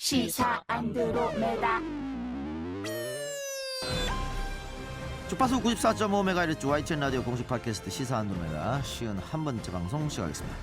시사 안드로메다. 주파수 94.5MHz YTN 라디오 공식 팟캐스트 시사 안드로메다 51번째 방송 시작하겠습니다.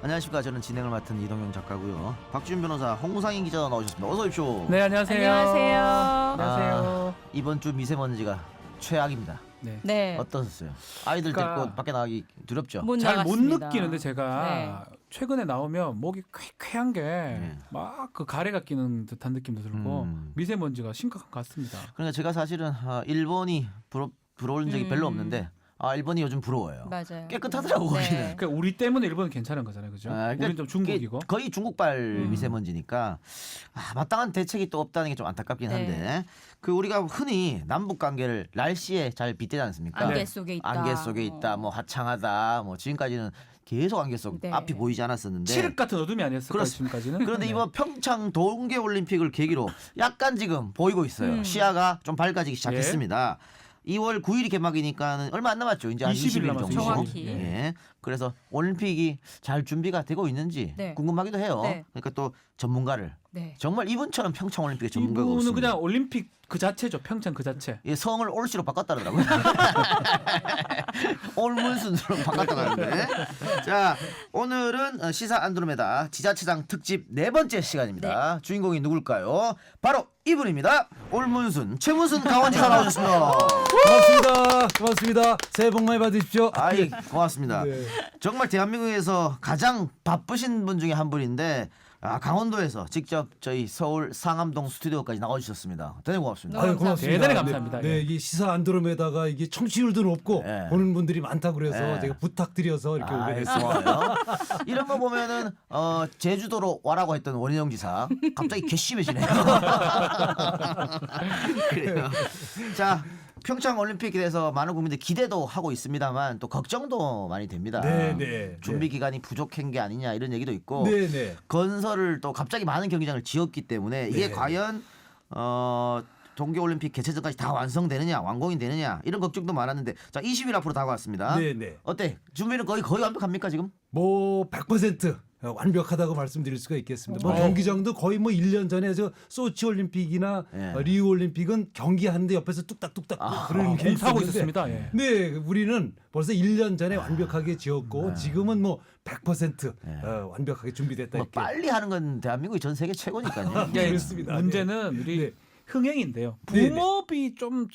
안녕하십니까. 저는 진행을 맡은 이동영 작가고요. 박지훈 변호사, 홍상인 기자 나오셨습니다. 어서 오십시오. 네, 안녕하세요. 안녕하세요. 이번 주 미세먼지가 최악입니다. 네. 어떠셨어요? 아이들 그러니까 데리고 밖에 나가기 두렵죠? 잘 못 나갔습니다. 느끼는데 제가 최근에 나오면 목이 쾌쾌한 게 막 그 가래가 끼는 듯한 느낌도 들고 미세먼지가 심각한 것 같습니다. 그러니까 제가 사실은 일본이 부러운 적이 별로 없는데 일본이 요즘 부러워요. 맞아요. 깨끗하더라고 거기는. 그러니까 우리 때문에 일본은 괜찮은 거잖아요, 그죠? 그러니까 우리는 좀 중국이고. 거의 중국발 미세먼지니까 마땅한 대책이 또 없다는 게 좀 안타깝긴 한데 그 우리가 흔히 남북 관계를 날씨에 잘 빗대지 않습니까? 안개 속에 있다. 안개 속에 있다, 뭐 하창하다, 뭐 지금까지는 계속 안개 속 앞이 보이지 않았었는데. 칠흑 같은 어둠이 아니었을까요, 지금까지는? 그런데 이번 평창 동계올림픽을 계기로 약간 지금 보이고 있어요. 시야가 좀 밝아지기 시작했습니다. 2월 9일이 개막이니까 얼마 안 남았죠. 이제 한 20일 정도. 정확히. 예. 그래서 올림픽이 잘 준비가 되고 있는지 궁금하기도 해요. 그러니까 또 전문가를 정말 이분처럼 평창 올림픽의 전문가가 이분은 없습니다. 그냥 올림픽 그 자체죠, 평창 그 자체. 예, 성을 올시로 바꿨다더라고요. 올문순으로 바꿨다고 하는데. 자, 오늘은 시사 안드로메다 지자체장 특집 4번째 시간입니다. 주인공이 누굴까요? 바로 이분입니다. 올문순 최문순 강원지사 나오셨습니다. 고맙습니다. 새해 복 많이 받으십시오. 아이, 고맙습니다. 네. 정말 대한민국에서 가장 바쁘신 분 중에 한 분인데 강원도에서 직접 저희 서울 상암동 스튜디오까지 나와주셨습니다. 대단히 고맙습니다. 아유, 고맙습니다. 대단히 감사합니다. 네, 이게 시사 안드로메다가 이게 청취율도 높고 보는 분들이 많다고 그래서 제가 부탁드려서 이렇게 오게 됐습니다. 고마워요. 이런 거 보면은 제주도로 와라고 했던 원희룡 지사 갑자기 괘씸해지네요. 그래요. 자, 평창 올림픽에 대해서 많은 국민들이 기대도 하고 있습니다만 또 걱정도 많이 됩니다. 네. 준비 기간이 부족한 게 아니냐 이런 얘기도 있고 네. 건설을 또 갑자기 많은 경기장을 지었기 때문에 이게 과연 동계올림픽 개최 전까지 다 완성되느냐 완공이 되느냐 이런 걱정도 많았는데 자 20일 앞으로 다가왔습니다. 네. 어때? 준비는 거의 완벽합니까 지금? 뭐 100% 완벽하다고 말씀드릴 수가 있겠습니다. 뭐 경기장도 거의 뭐 1년 전에 저 소치 올림픽이나 리우 올림픽은 경기하는데 옆에서 뚝딱뚝딱 그런 게 공사하고 있었는데 있었습니다. 예. 네, 우리는 벌써 1년 전에 완벽하게 지었고 지금은 뭐 100% 완벽하게 준비됐다 뭐 이렇게. 빨리 하는 건 대한민국이 전 세계 최고니까요. 예, 그렇습니다. 문제는 우리 네. 흥행인데요. 네. 붐업이 조금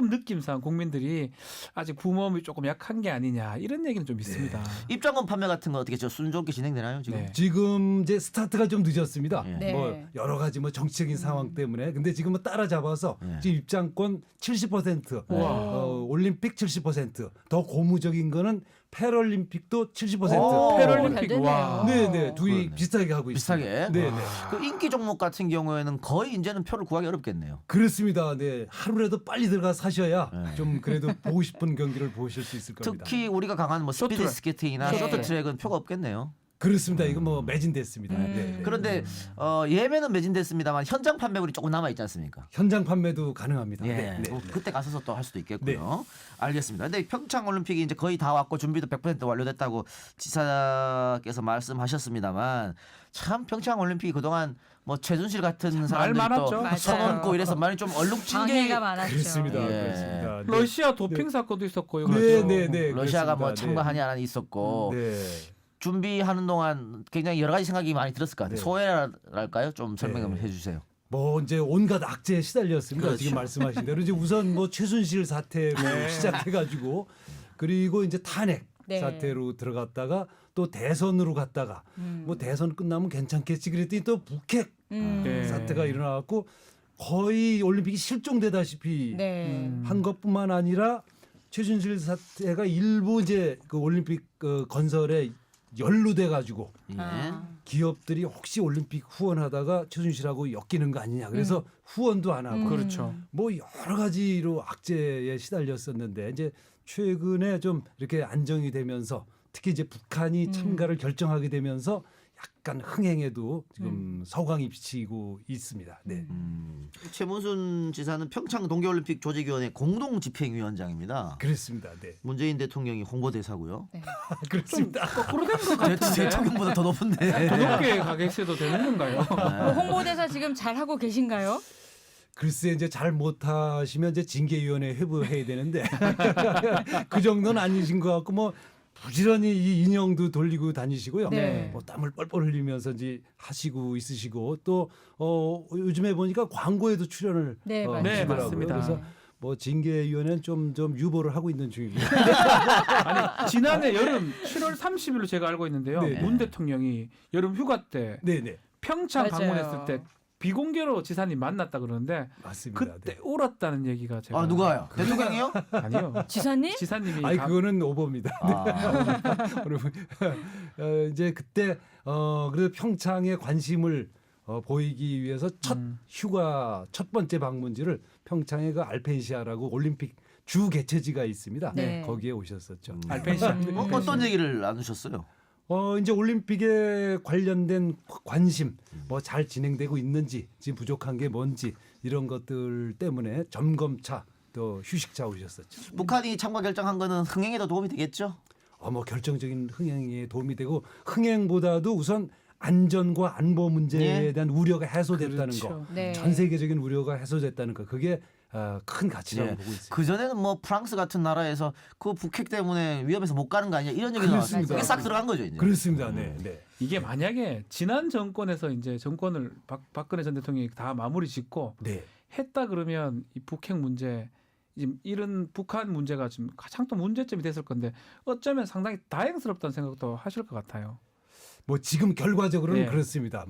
느낌상 국민들이 아직 붐업이 조금 약한 게 아니냐 이런 얘기는 좀 있습니다. 입장권 판매 같은 거 어떻게 순조롭게 진행되나요 지금? 네. 지금 이제 스타트가 좀 늦었습니다. 네. 뭐 여러 가지 뭐 정치적인 상황 때문에 근데 지금은 따라잡아서 지금 입장권 70%, 올림픽 70%더 고무적인 거는 패럴림픽도 70%. 패럴림픽 와. 네네 둘이 그러네. 비슷하게 하고 있습니다. 비슷하게. 네네. 그 인기 종목 같은 경우에는 거의 이제는 표를 구하기 어렵겠네요. 그렇습니다. 네 하루라도 빨리 들어가 사셔야 좀 그래도 보고 싶은 경기를 보실 수 있을 겁니다. 특히 우리가 강한 뭐 스피드 쇼트트랙. 스케이팅이나 쇼트트랙은 표가 없겠네요. 그렇습니다. 이거 뭐 매진됐습니다. 네. 그런데 예매는 매진됐습니다만 현장 판매물이 조금 남아 있지 않습니까? 현장 판매도 가능합니다. 예, 네. 뭐 그때 가서서 또 할 수도 있겠고요. 알겠습니다. 근데 평창 올림픽이 이제 거의 다 왔고 준비도 100% 완료됐다고 지사께서 말씀하셨습니다만 참 평창 올림픽이 그동안 뭐 최순실 같은 사람들이 많았죠. 또 선언고 이래서 많이 좀 얼룩진 게 방해가 많았죠. 그렇습니다. 예. 그렇습니다. 네. 러시아 도핑 사건도 있었고요. 네. 러시아가 뭐 그렇습니다. 참가하니 안 하니 있었고 네. 준비하는 동안 굉장히 여러 가지 생각이 많이 들었을 것 같아요. 네. 소외랄까요? 좀 설명 좀 네. 해주세요. 뭐 이제 온갖 악재에 시달렸습니다. 그렇죠. 지금 말씀하신 대로 이제 우선 뭐 최순실 사태로 시작해가지고 그리고 이제 탄핵 사태로 들어갔다가 또 대선으로 갔다가 뭐 대선 끝나면 괜찮겠지 그랬더니 또 북핵 사태가 일어나갖고 거의 올림픽이 실종되다시피 한 것뿐만 아니라 최순실 사태가 일부 이제 그 올림픽 건설에 연루돼 가지고 기업들이 혹시 올림픽 후원하다가 최순실하고 엮이는 거 아니냐 그래서 후원도 안 하고 그렇죠. 뭐 여러 가지로 악재에 시달렸었는데 이제 최근에 좀 이렇게 안정이 되면서 특히 이제 북한이 참가를 결정하게 되면서 약간 흥행에도 지금 서광이 비치고 있습니다. 네. 최문순 지사는 평창 동계올림픽 조직위원회 공동집행위원장입니다. 그렇습니다. 네. 문재인 대통령이 홍보대사고요. 네. 그렇습니다. 거꾸로 된 것 같은데. 대통령보다 더 높은데. 더 높게 가겠어도 되는 건가요? 홍보대사 지금 잘 하고 계신가요? 글쎄 이제 잘 못하시면 이제 징계위원회 회부해야 되는데 그 정도는 아니신 것 같고 뭐 부지런히 이 인형도 돌리고 다니시고요. 네. 뭐 땀을 뻘뻘 흘리면서 이제 하시고 있으시고 또 요즘에 보니까 광고에도 출연을 네, 맞아요. 네, 하시더라고요. 맞습니다. 그래서 뭐 징계위원회는 좀 유보를 하고 있는 중입니다. 아니 지난해 여름 7월 30일로 제가 알고 있는데요. 네. 문 대통령이 여름 휴가 때 네네 평창 맞아요. 방문했을 때 비공개로 지사님 만났다 그러는데 맞습니다. 그때 네. 울었다는 얘기가 제가 누가요? 대통령이요? 아니요. 지사님? 지사님이 아니 그거는 오버입니다. 아, 이제 그때 그래도 평창에 관심을 보이기 위해서 첫 휴가 첫 번째 방문지를 평창의 그 알펜시아라고 올림픽 주 개최지가 있습니다. 네. 거기에 오셨었죠. 알펜시아. 어떤 얘기를 나누셨어요? 이제 올림픽에 관련된 관심, 뭐 잘 진행되고 있는지, 지금 부족한 게 뭔지 이런 것들 때문에 점검차 또 휴식차 오셨었죠. 북한이 참가 결정한 거는 흥행에도 도움이 되겠죠? 뭐 결정적인 흥행에 도움이 되고 흥행보다도 우선 안전과 안보 문제에 예. 대한 우려가 해소됐다는 그렇죠. 거, 네. 전 세계적인 우려가 해소됐다는 거, 그게 큰 가치라고 예. 보고 있습니다. 그 전에는 뭐 프랑스 같은 나라에서 그 북핵 때문에 위험해서 못 가는 거 아니냐 이런 얘기 나왔어요. 그렇습니다. 그게 싹 들어간 거죠 이제. 그렇습니다. 네, 네. 이게 만약에 지난 정권에서 이제 정권을 박근혜 전 대통령이 다 마무리 짓고 네. 했다 그러면 이 북핵 문제 지금 이런 북한 문제가 지금 가장 또 문제점이 됐을 건데 어쩌면 상당히 다행스럽다는 생각도 하실 것 같아요. 뭐 지금 결과적으로는 네. 그렇습니다.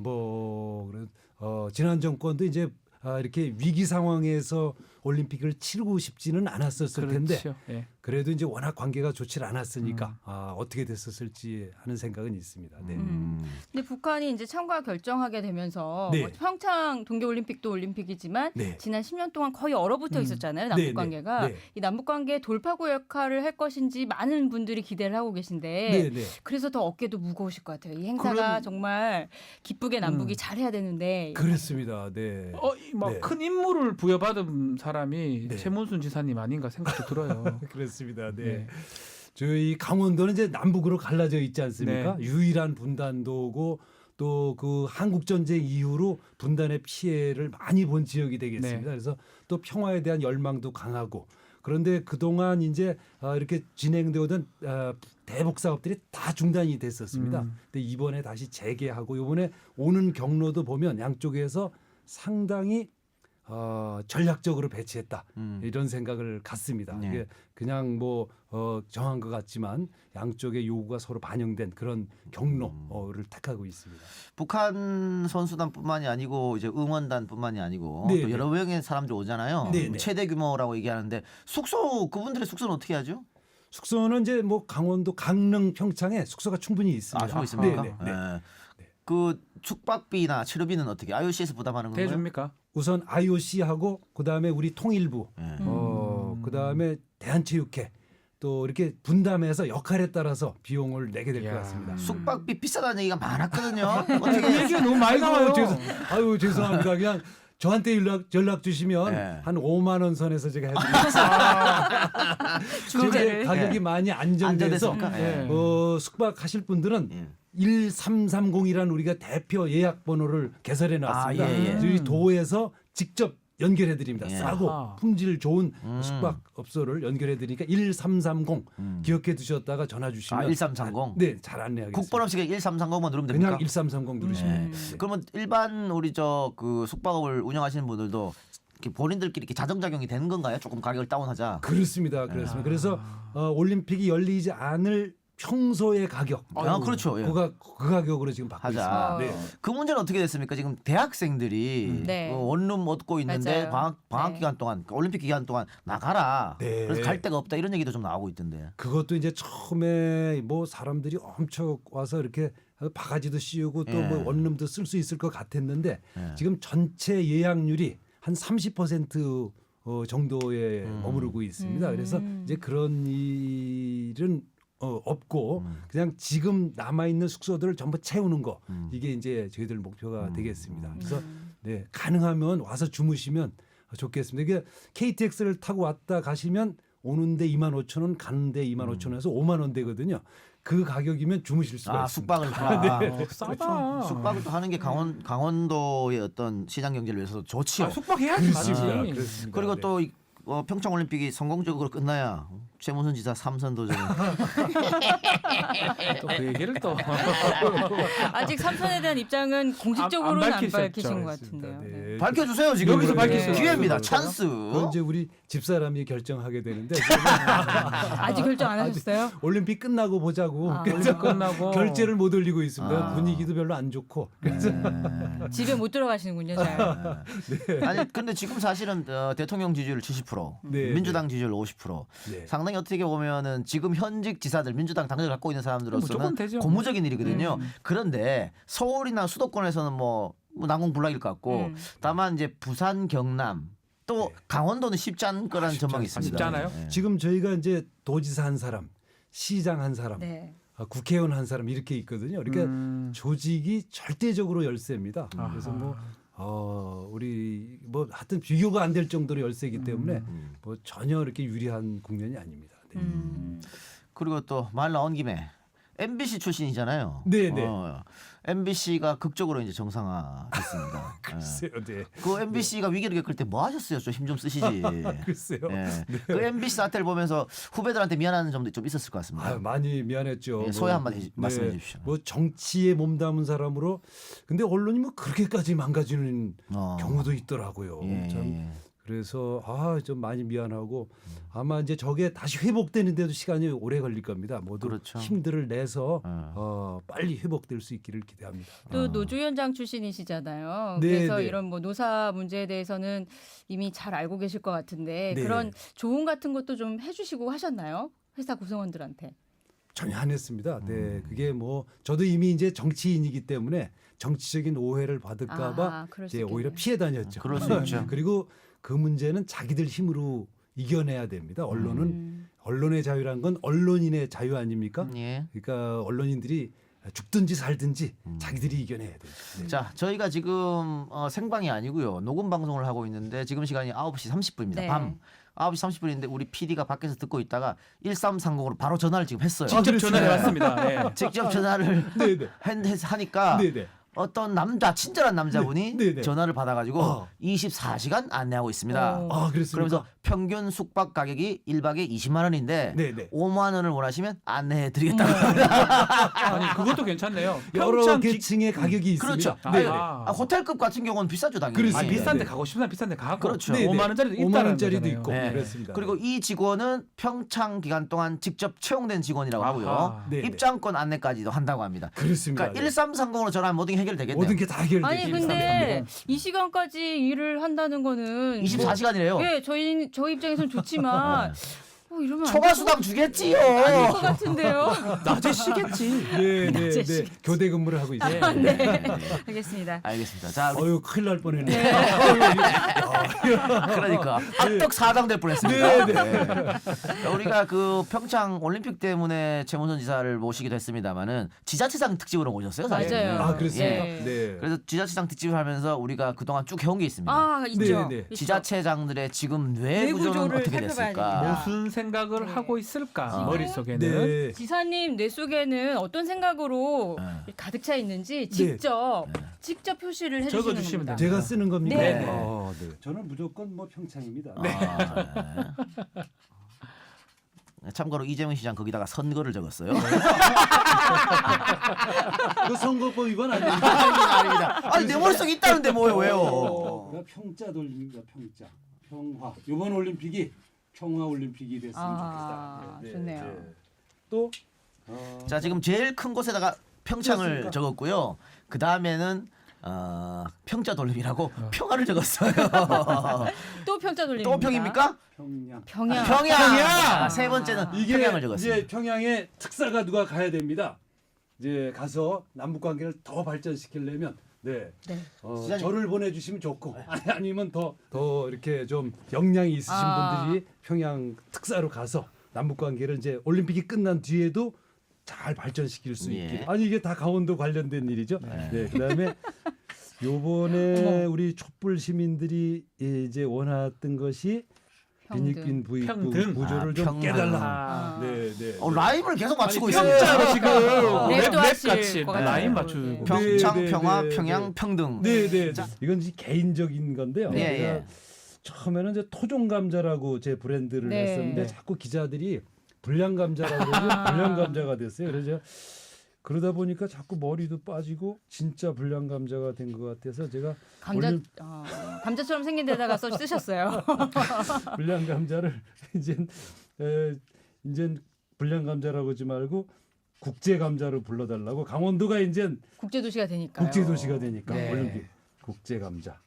지난 정권도 이제 이렇게 위기 상황에서 올림픽을 치르고 싶지는 않았었을 텐데 그렇죠. 예. 그래도 이제 워낙 관계가 좋지 않았으니까 어떻게 됐었을지 하는 생각은 있습니다. 네. 근데 북한이 이제 참가 결정하게 되면서 네. 뭐 평창 동계올림픽도 올림픽이지만 네. 지난 10년 동안 거의 얼어붙어 있었잖아요. 남북 네, 관계가. 네. 이 남북 관계 돌파구 역할을 할 것인지 많은 분들이 기대를 하고 계신데 네, 네. 그래서 더 어깨도 무거우실 것 같아요. 이 행사가 그럼- 정말 기쁘게 남북이 잘해야 되는데 그렇습니다. 네. 막 네. 큰 임무를 부여받은 사람이 네. 최문순 지사님 아닌가 생각도 들어요. 그렇습니다. 네. 네. 저희 강원도는 이제 남북으로 갈라져 있지 않습니까? 네. 유일한 분단도고 또 그 한국 전쟁 이후로 분단의 피해를 많이 본 지역이 되겠습니다. 네. 그래서 또 평화에 대한 열망도 강하고 그런데 그동안 이제 이렇게 진행되었던 대북 사업들이 다 중단이 됐었습니다. 근데 이번에 다시 재개하고 이번에 오는 경로도 보면 양쪽에서 상당히 전략적으로 배치했다 이런 생각을 갖습니다. 네. 이게 그냥 뭐 정한 것 같지만 양쪽의 요구가 서로 반영된 그런 경로를 택하고 있습니다. 북한 선수단뿐만이 아니고 이제 응원단뿐만이 아니고 네, 또 네. 여러 명의 사람들이 오잖아요. 네, 네. 최대 규모라고 얘기하는데 숙소 그분들의 숙소는 어떻게 하죠? 숙소는 이제 뭐 강원도 강릉 평창에 숙소가 충분히 있습니다. 좀 있습니까? 네, 네, 네. 그 숙박비나 치료비는 어떻게 IOC에서 부담하는 건가요? 대줍니까? 우선 IOC하고 그다음에 우리 통일부, 네. 그다음에 대한체육회 또 이렇게 분담해서 역할에 따라서 비용을 내게 될 것 이야. 같습니다. 숙박비 비싸다는 얘기가 많았거든요. 이 어떻게 얘기가 너무 많이 나와요. 죄송합니다. 그냥 저한테 연락 주시면 네. 한 5만 원 선에서 제가 해드리겠습니다. 주제를. 가격이 많이 안정돼서 안정됐습니까? 네. 숙박하실 분들은 예. 1330이라는 우리가 대표 예약 번호를 개설해 놨습니다. 아, 예, 예. 저희 도에서 직접 연결해 드립니다. 예. 싸고 아하. 품질 좋은 숙박업소를 연결해 드리니까 1330 기억해 두셨다가 전화 주시면 1330. 네, 잘 안내하겠습니다. 국번 없이 1330만 누르면 됩니까? 그냥 1330 누르시면 네. 그러면 일반 우리 저 그 숙박업을 운영하시는 분들도 이렇게 본인들끼리 이렇게 자정작용이 되는 건가요? 조금 가격을 다운하자. 그렇습니다. 그래서 올림픽이 열리지 않을 평소의 가격. 그렇죠. 예. 그 가격으로 지금 받고 하자. 있습니다. 네. 그 문제는 어떻게 됐습니까? 지금 대학생들이 네. 원룸 얻고 있는데 맞아요. 방학 네. 기간 동안 올림픽 기간 동안 나가라. 네. 그래서 갈 데가 없다 이런 얘기도 좀 나오고 있던데. 그것도 이제 처음에 뭐 사람들이 엄청 와서 이렇게 바가지도 씌우고 또 뭐 예. 원룸도 쓸 수 있을 것 같았는데 예. 지금 전체 예약률이 한 30% 정도에 머무르고 있습니다. 그래서 이제 그런 일은 없고 그냥 지금 남아 있는 숙소들을 전부 채우는 거 이게 이제 저희들 목표가 되겠습니다. 그래서 네, 가능하면 와서 주무시면 좋겠습니다. 이게 KTX를 타고 왔다 가시면 오는데 25,000원, 가는데 25,000원에서 5만 원 되거든요. 그 가격이면 주무실 수가 있습니다. 숙박을 싸다. 숙박을 또 하는 게 강원도의 어떤 시장 경제를 위해서도 좋지요. 숙박해야지. 그렇습니다. 맞지. 그렇습니다. 그리고 네. 또 평창 올림픽이 성공적으로 끝나야 최문순 지사 3선 도전을 또 그 얘기를 또 아직 삼선에 대한 입장은 공식적으로는 안 밝히셨죠. 밝히신 것 같은데요. 네. 네. 밝혀주세요. 지금 여기서 밝히세요. 기회입니다. 네. 찬스. 그건 이제 우리 집사람이 결정하게 되는데 아직 결정 안 하셨어요? 올림픽 끝나고 보자고 아. 그래서 올림픽 끝나고 결제를 못 올리고 있습니다. 아. 분위기도 별로 안 좋고 그래서 집에 못 들어가시는군요. 잘. 아니 근데 지금 사실은 대통령 지지율 70%, 네, 민주당 지지율 50%. 네. 상당히 어떻게 보면은 지금 현직 지사들 민주당 당적을 갖고 있는 사람들로서는 무조건 되죠. 고무적인 일이거든요. 그런데 서울이나 수도권에서는 뭐 난공불락일 것 같고 다만 이제 부산, 경남 또 네. 강원도는 쉽지 않을 거라는 전망이 있습니다. 쉽지 않아요? 네. 지금 저희가 이제 도지사 한 사람, 시장 한 사람, 네. 국회의원 한 사람 이렇게 있거든요. 그러니까 조직이 절대적으로 열세입니다. 그래서 뭐 우리 뭐 하여튼 비교가 안 될 정도로 열세이기 때문에 뭐 전혀 이렇게 유리한 국면이 아닙니다. 네. 그리고 또 말 나온 김에 MBC 출신이잖아요. 네, 네. MBC가 극적으로 이제 정상화됐습니다. 글쎄요, 네. 그 MBC가 위기를 겪을 때 뭐 하셨어요? 좀 힘 좀 쓰시지. 글쎄요. 예. 그 MBC 사태를 보면서 후배들한테 미안한 점도 좀 있었을 것 같습니다. 아유, 많이 미안했죠. 예, 소회 한마디 말씀해 주십시오. 뭐 정치에 몸담은 사람으로 근데 언론이 뭐 그렇게까지 망가지는 경우도 있더라고요. 예, 참 예. 그래서 좀 많이 미안하고 아마 이제 저게 다시 회복되는데도 시간이 오래 걸릴 겁니다. 모두 그렇죠. 힘들을 내서 빨리 회복될 수 있기를 기대합니다. 또 노조위원장 출신이시잖아요. 네, 그래서 네. 이런 뭐 노사 문제에 대해서는 이미 잘 알고 계실 것 같은데 네. 그런 조언 같은 것도 좀 해주시고 하셨나요? 회사 구성원들한테. 전혀 안 했습니다. 네, 그게 뭐 저도 이미 이제 정치인이기 때문에 정치적인 오해를 받을까봐 그럴 수 이제 오히려 있겠네요. 피해 다녔죠. 그럴 수 있죠. 그리고 그 문제는 자기들 힘으로 이겨내야 됩니다. 언론은 언론의 자유란 건 언론인의 자유 아닙니까? 예. 그러니까 언론인들이 죽든지 살든지 자기들이 이겨내야 돼요. 네. 자, 저희가 지금 생방이 아니고요. 녹음 방송을 하고 있는데 지금 시간이 9시 30분입니다. 네. 밤 9시 30분인데 우리 PD가 밖에서 듣고 있다가 1330으로 바로 전화를 지금 했어요. 직접 그랬어요? 전화해 왔습니다. 네. 직접 전화를 네네. 하니까 네네. 어떤 친절한 남자분이 네, 네. 전화를 받아가지고 어. 24시간 안내하고 있습니다. 그렇습니까? 그러면서 평균 숙박 가격이 1박에 20만 원인데 네, 네. 5만 원을 원하시면 안내해드리겠다고 합니다. 아니 그것도 괜찮네요. 여러 평창 계층의 가격이 있습니다. 그렇죠. 네. 호텔급 같은 경우는 비싸죠 당연히. 그렇습니다. 비싼데 네. 가고 싶으면 비싼데 가고. 그렇죠. 네, 네. 5만 원짜리도 5만 원짜리도 있고 네. 그렇습니다. 그리고 이 직원은 평창 기간 동안 직접 채용된 직원이라고 하고요. 아하. 네, 네. 입장권 안내까지도 한다고 합니다. 그렇습니다. 그러니까 1330으로 전화하면 모든 게 해결되겠네요. 모든 게 다 해결되기 아니 근데 이 시간까지 일을 한다는 거는 24시간이래요. 예, 저희 입장에서는 좋지만 이러면 안 초과 수당 주겠지요. 아닐 것 같은데요. 낮에 쉬겠지. 네, 네, 낮에 네. 교대 근무를 하고 있어요. 네, 알겠습니다. 알겠습니다. 자, 우리 어유 큰일 날 뻔했네. 그러니까 합덕 사장될 뻔했습니다. 네. 우리가 그 평창 올림픽 때문에 최문순 지사를 모시기도 했습니다만은 지자체장 특집으로 모셨어요. 사실은. 맞아요. 아, 그렇습니까? 네. 네. 그래서 지자체장 특집을 하면서 우리가 그동안 쭉 해온 게 있습니다. 있죠. 네, 네. 있죠. 지자체장들의 지금 뇌 구조는 구조를 어떻게 살펴봐야 됐을까? 됩니다. 무슨 생각을 네. 하고 있을까 지금 머릿속에는. 네. 지사님 뇌 속에는 어떤 생각으로 가득 차 있는지 직접 표시를 해주시는 적어주시면 겁니다. 됩니다. 제가 쓰는 겁니까? 네. 네. 네. 저는 무조건 뭐 평창입니다. 참고로 이재명 시장 거기다가 선거를 적었어요. 그 선거법 위반 아닙니까? 아닙니다. 아니 내 머릿속에 있다는데 뭐예요? 왜요? 평자 돌립니다. 평자. 평화. 이번 올림픽이 평화 올림픽이 됐으면 좋겠다. 좋네요. 또 자 지금 제일 큰 곳에다가 평창을 그렇습니까? 적었고요. 그 다음에는 평자 돌림이라고 평화를 적었어요. 또 평자 돌립니다. 또 평입니까? 평양. 평양. 평양. 세 번째는 이게 평양을 적었습니다. 이제 평양에 특사가 누가 가야 됩니다. 이제 가서 남북 관계를 더 발전시키려면 네. 저를 보내주시면 좋고 아니면 더 이렇게 좀 역량이 있으신 분들이 평양 특사로 가서 남북 관계를 이제 올림픽이 끝난 뒤에도 잘 발전시킬 수 예. 있게. 아니 이게 다 강원도 관련된 일이죠. 네. 그다음에 요번에 우리 촛불 시민들이 이제 원했던 것이 빈익빈 부익부 평등. 구조를 좀 평등. 깨달라. 네, 네. 라임을 계속 맞추고 있어요. 평자로 지금 랩도 하실 랩같이 것 같아요. 라인 맞추고. 네. 평창, 네, 네, 평화, 네, 평양, 네. 평등. 네, 네. 이건 이제 개인적인 건데요. 예, 제가 예. 처음에는 이제 토종 감자라고 제 브랜드를 네. 했었는데 자꾸 기자들이 불량 감자라고 해서 불량 감자가 됐어요. 그래서 제가 그러다 보니까 자꾸 머리도 빠지고 진짜 불량 감자가 된 것 같아서 제가 감자처럼 생긴 데다가 쓰셨어요. 불량 감자를 이젠 불량 감자라고 하지 말고 국제 감자로 불러달라고. 강원도가 이제 국제도시가 되니까요. 국제도시가 되니까 네. 올림픽 국제 감자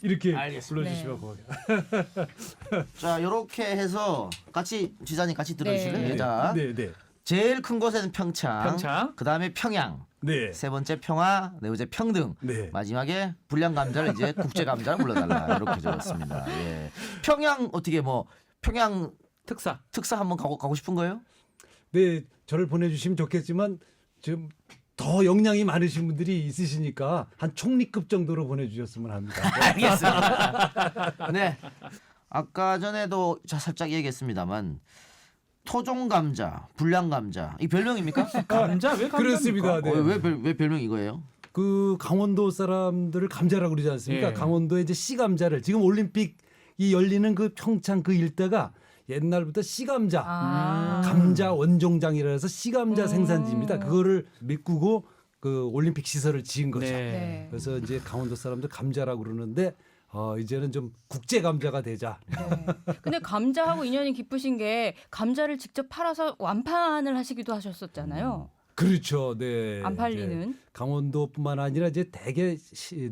이렇게 알겠습니다. 불러주시면 네. 고맙겠습니다. 자, 이렇게 해서 같이 지사님 같이 들어주실래요? 네. 자, 네, 네, 제일 큰 곳에는 평창, 그다음에 평양, 네, 세 번째 평화, 네 번째 평등, 네. 마지막에 불량 감자를 이제 국제 감자를 불러달라 이렇게 적었습니다. 예. 평양 어떻게 뭐 평양 특사. 한번 가고 싶은 거예요? 네, 저를 보내주시면 좋겠지만 좀 더 역량이 많으신 분들이 있으시니까 한 총리급 정도로 보내주셨으면 합니다. 알겠습니다. 네. 아까 전에도 살짝 얘기했습니다만 토종 감자, 불량 감자 이 별명입니까? 감자 왜 감자? 그렇습니다. 네. 왜 별명 이거예요? 그 강원도 사람들을 감자라고 그러지 않습니까? 예. 강원도의 이제 씨감자를 지금 올림픽이 열리는 그 평창 그 일대가 옛날부터 씨감자, 감자 원종장이라 해서 씨감자 생산지입니다. 그거를 메꾸고 그 올림픽 시설을 지은 거죠. 네. 그래서 이제 강원도 사람들 감자라고 그러는데 이제는 좀 국제 감자가 되자. 네. 근데 감자하고 인연이 깊으신 게 감자를 직접 팔아서 완판을 하시기도 하셨었잖아요. 그렇죠. 네. 안 팔리는. 이제 강원도뿐만 아니라 이제 대개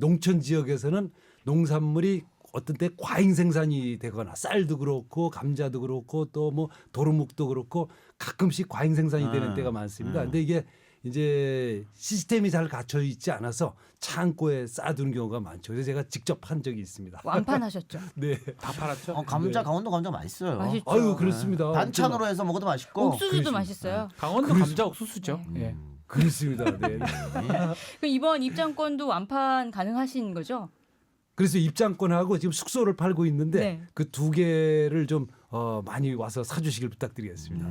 농촌 지역에서는 농산물이 어떤 때 과잉 생산이 되거나 쌀도 그렇고 감자도 그렇고 또 뭐 도루묵도 그렇고 가끔씩 과잉 생산이 되는 때가 많습니다. 근데 이게 이제 시스템이 잘 갖춰 있지 않아서 창고에 쌓아두는 경우가 많죠. 그래서 제가 직접 한 적이 있습니다. 완판하셨죠. 네. 다 팔았죠. 감자 강원도 감자 맛있어요. 맛있죠. 아유 그렇습니다. 반찬으로 해서 먹어도 맛있고. 옥수수도 그렇습니다. 맛있어요. 강원도 감자 옥수수죠. 예. 그렇습니다. 네. 그 이번 입장권도 완판 가능하신 거죠? 그래서 입장권하고 지금 숙소를 팔고 있는데 네. 그 두 개를 좀 많이 와서 사주시길 부탁드리겠습니다.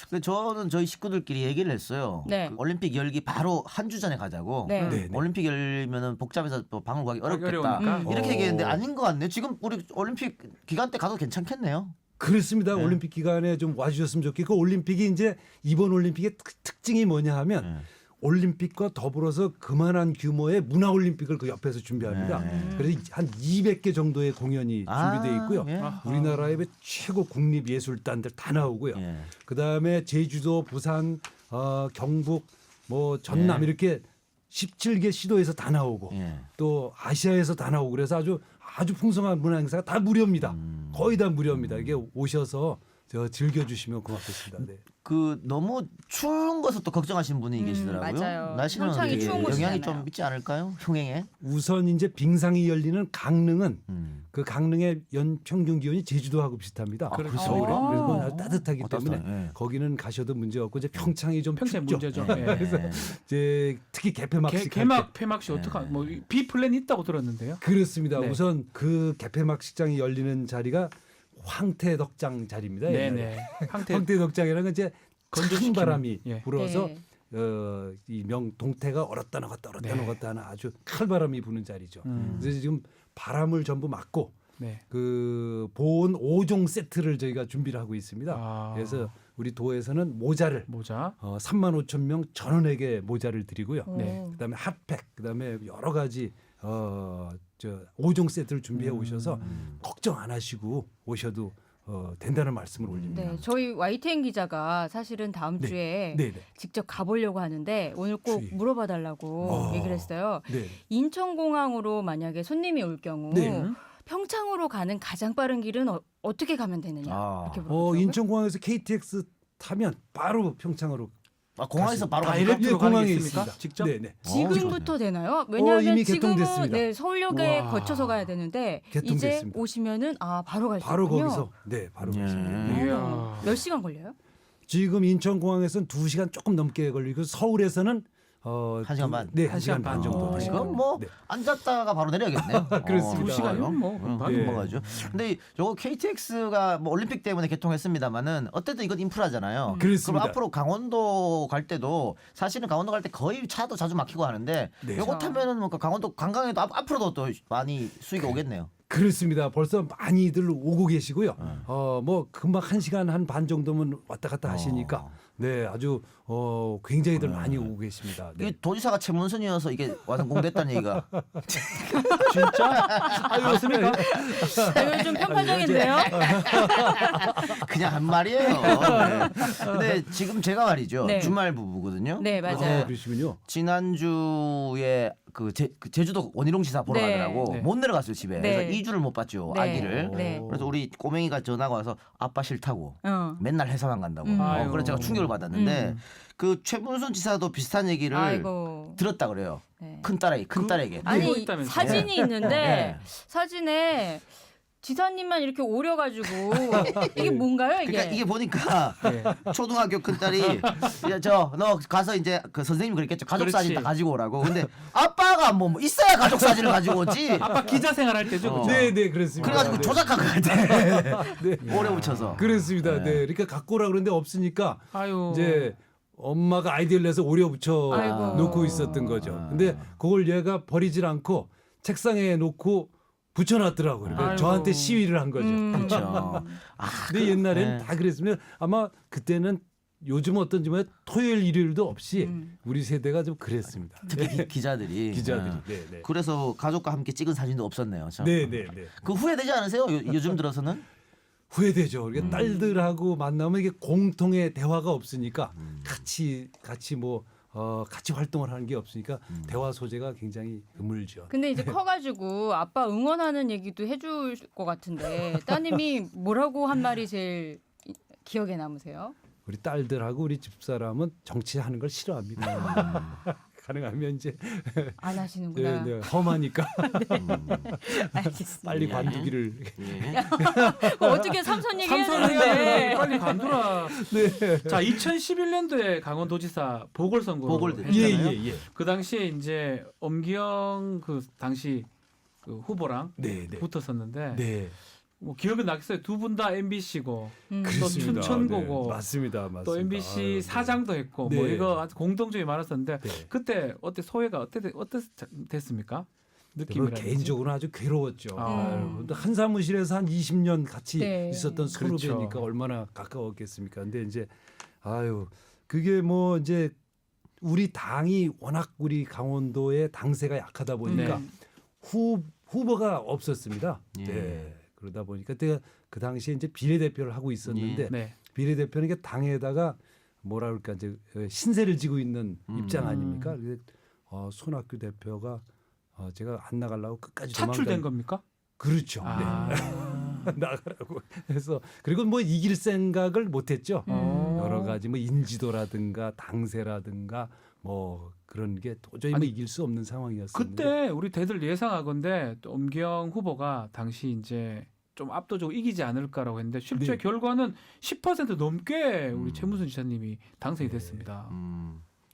근데 저는 저희 식구들끼리 얘기를 했어요. 네. 그 올림픽 열기 바로 한 주 전에 가자고. 네. 네, 네. 올림픽 열리면은 복잡해서 또 방을 구하기 어렵겠다. 어려우니까. 이렇게 얘기했는데 아닌 것 같네요. 지금 우리 올림픽 기간 때 가도 괜찮겠네요. 그렇습니다. 네. 올림픽 기간에 좀 와주셨으면 좋겠고 올림픽이 이제 이번 올림픽의 특징이 뭐냐 하면 네. 올림픽과 더불어서 그만한 규모의 문화 올림픽을 그 옆에서 준비합니다. 네. 그래서 한 200개 정도의 공연이 준비되어 있고요. 예. 우리나라의 최고 국립 예술단들 다 나오고요. 예. 그다음에 제주도, 부산, 경북, 뭐 전남 예. 이렇게 17개 시도에서 다 나오고 예. 또 아시아에서 다 나오고 그래서 아주 풍성한 문화 행사가 다 무료입니다. 거의 다 무료입니다. 이게 오셔서 즐겨주시면 고맙겠습니다. 네. 그 너무 추운 것을 또 걱정하시는 분이 계시더라고요. 맞아요. 날씨는 평창이 어떻게 추운 영향이 곳이잖아요. 좀 있지 않을까요? 평행에. 우선 이제 빙상이 열리는 강릉은 음. 그 강릉의 연 평균 기온이 제주도하고 비슷합니다. 그렇죠. 겨울에. 아. 그래서 그건 아주 따뜻하기 때문에 따뜻하네. 예. 거기는 가셔도 문제 없고 이제 평창이 좀 평생 춥죠. 문제죠. 예. 예. 이제 특히 개폐막식 개막 폐막식 어떡하? 뭐 B 플랜 있다고 들었는데요. 그렇습니다. 네. 우선 그 개폐막식장이 열리는 자리가 황태덕장 자리입니다. 네네. 황태덕장이라는 건 이제 큰 건조시키는. 바람이 예. 불어서 네. 이 동태가 얼었다 녹았다 얼었다 네. 녹았다 하는 아주 칼바람이 부는 자리죠. 음. 그래서 지금 바람을 전부 막고 네. 그 보온 5종 세트를 저희가 준비를 하고 있습니다. 아. 그래서 우리 도에서는 모자를 모자. 3만 5천 명 전원에게 모자를 드리고요. 네. 그다음에 핫팩, 그다음에 여러 가지 5종 세트를 준비해 오셔서 걱정 안 하시고 오셔도 된다는 말씀을 올립니다. 네, 저희 YTN 기자가 사실은 다음 네. 주에 네, 네. 직접 가보려고 하는데 오늘 꼭 주의. 물어봐달라고 얘기를 했어요. 네. 인천공항으로 만약에 손님이 올 경우 네. 평창으로 가는 가장 빠른 길은 어떻게 가면 되느냐 아. 이렇게 물어보더라고요. 인천공항에서 KTX 타면 바로 평창으로 공항에서 바로 가니까? 다이렉트로 공항에 가겠습니까? 있습니다. 직접? 네네. 지금부터 되나요? 왜냐하면 이미 지금은 개통됐습니다. 네, 서울역에 와. 거쳐서 가야 되는데 이제 개통됐습니다. 오시면은 바로 갈 수 바로 있군요. 거기서 바로 예. 가십니다. 이야. 몇 시간 걸려요? 지금 인천공항에서는 2시간 조금 넘게 걸리고 서울에서는 1시간 반? 네, 1시간 1시간 반 정도. 아, 이건 뭐 네. 앉았다가 바로 내려야겠네요. 그렇습니다. 2 시간이면 뭐 금방. 네. 넘어가죠. 근데 요거 KTX가 뭐 올림픽 때문에 개통했습니다만은 어쨌든 이건 인프라잖아요. 그렇습니다. 그럼 앞으로 강원도 갈 때도 사실은 강원도 갈 때 거의 차도 자주 막히고 하는데 네. 요거 타면은 뭐 강원도 관광에도 앞으로도 또 많이 수익이 오겠네요. 그렇습니다. 벌써 많이들 오고 계시고요. 뭐 금방 1시간 한 반 정도면 왔다 갔다 하시니까 네, 아주 굉장히들 많이 오고 계십니다. 네. 이게 도지사가 최문순이어서 이게 완성공됐다는 얘기가 진짜? 아, 그렇습니까? 이거 좀 편파적인데요? 그냥 한 말이에요. 네. 근데 지금 제가 말이죠. 네. 주말 부부거든요. 네, 맞아요. 그러시군요. 지난주에 그 제주도 원희룡 지사 보러 네. 가더라고. 네. 못 내려갔어요 집에. 네. 그래서 2주를 못 봤죠 네. 아기를. 네. 그래서 우리 꼬맹이가 전화가 와서 아빠 싫다고. 맨날 회사만 간다고. 아이고. 그래서 제가 충격을 받았는데 그 최문순 지사도 비슷한 얘기를 아이고. 들었다 그래요. 네. 큰 딸에게. 아니 있다면서요? 사진이 있는데 네. 사진에 지사님만 이렇게 오려가지고 이게 뭔가요 이게? 그러니까 이게 보니까 네. 초등학교 큰 딸이 너 가서 이제 그 선생님이 그랬겠죠. 가족 그렇지. 사진 다 가지고 오라고. 근데 아빠가 뭐 있어야 가족 사진을 가지고 오지. 아빠 기자 생활할 때죠, 그죠? 네, 네, 그렇습니다. 그래가지고 네. 조작한 거 같아. 네. 오래 붙여서. 그렇습니다. 네. 그러니까 갖고 오라 그러는데 없으니까 아유. 이제 엄마가 아이디어를 내서 오려 붙여 아이고. 놓고 있었던 거죠. 근데 그걸 얘가 버리질 않고 책상에 놓고 붙여놨더라고요. 그러니까 아이고. 저한테 시위를 한 거죠. 그렇죠. 근데 옛날에는 네. 다 그랬으면 아마 그때는 요즘 어떤지 뭐 토요일 일요일도 없이 우리 세대가 좀 그랬습니다. 특히 기자들이. 기자들이. 네. 네, 네. 그래서 가족과 함께 찍은 사진도 없었네요. 참. 네, 네, 네. 그 후회되지 않으세요? 요즘 들어서는? 후회되죠. 그러니까 딸들하고 만나면 이게 공통의 대화가 없으니까 같이 뭐 같이 활동을 하는 게 없으니까 대화 소재가 굉장히 드물죠. 근데 이제 커가지고 아빠 응원하는 얘기도 해줄 것 같은데 따님이 뭐라고 한 말이 제일 기억에 남으세요? 우리 딸들하고 우리 집사람은 정치하는 걸 싫어합니다. 가능하면 이제 안 하시는구나. 네, 험하니까 알겠습니다. 빨리 관두기를. 어떻게 삼선 삼선을 해야 얘기하는데? 되는데 빨리 관두라. 네. 자, 2011년도에 강원도지사 보궐선거 보궐 했잖아요. 예. 그 당시에 이제 엄기영 그 당시 그 후보랑 네, 네. 붙었었는데 네. 뭐 기억은 나겠어요. 두 분 다 MBC고 음. 또 그렇습니다. 춘천고고 네, 맞습니다. 또 MBC 아유, 네. 사장도 했고 뭐 네. 이거 아주 공동점이 많았었는데 네. 그때 소회가 어땠습니까? 뭐 느낌이라든지. 개인적으로는 아주 괴로웠죠. 아. 근데 한 사무실에서 한 20년 같이 네. 있었던 선후배니까 그렇죠. 얼마나 가까웠겠습니까. 근데 이제 그게 뭐 이제 우리 당이 워낙 우리 강원도의 당세가 약하다 보니까 네. 후보가 없었습니다. 예. 네. 그러다 보니까 그때 그 당시에 이제 비례대표를 하고 있었는데 네. 비례대표는 이게 당에다가 뭐라 그럴까 이제 신세를 지고 있는 입장 아닙니까? 그래서 손학규 대표가 제가 안 나가려고 끝까지 차출된 도망간- 겁니까? 그렇죠. 아. 네. 나가라고 해서 그리고 뭐 이길 생각을 못했죠. 여러 가지 뭐 인지도라든가 당세라든가 뭐 그런 게 도저히 뭐 아니, 이길 수 없는 상황이었었는데 그때 우리 대들 예상하건대 또 엄기영 후보가 당시 이제 좀 압도적으로 이기지 않을까라고 했는데 실제 네. 결과는 10% 넘게 우리 최문순 지사님이 당선이 됐습니다.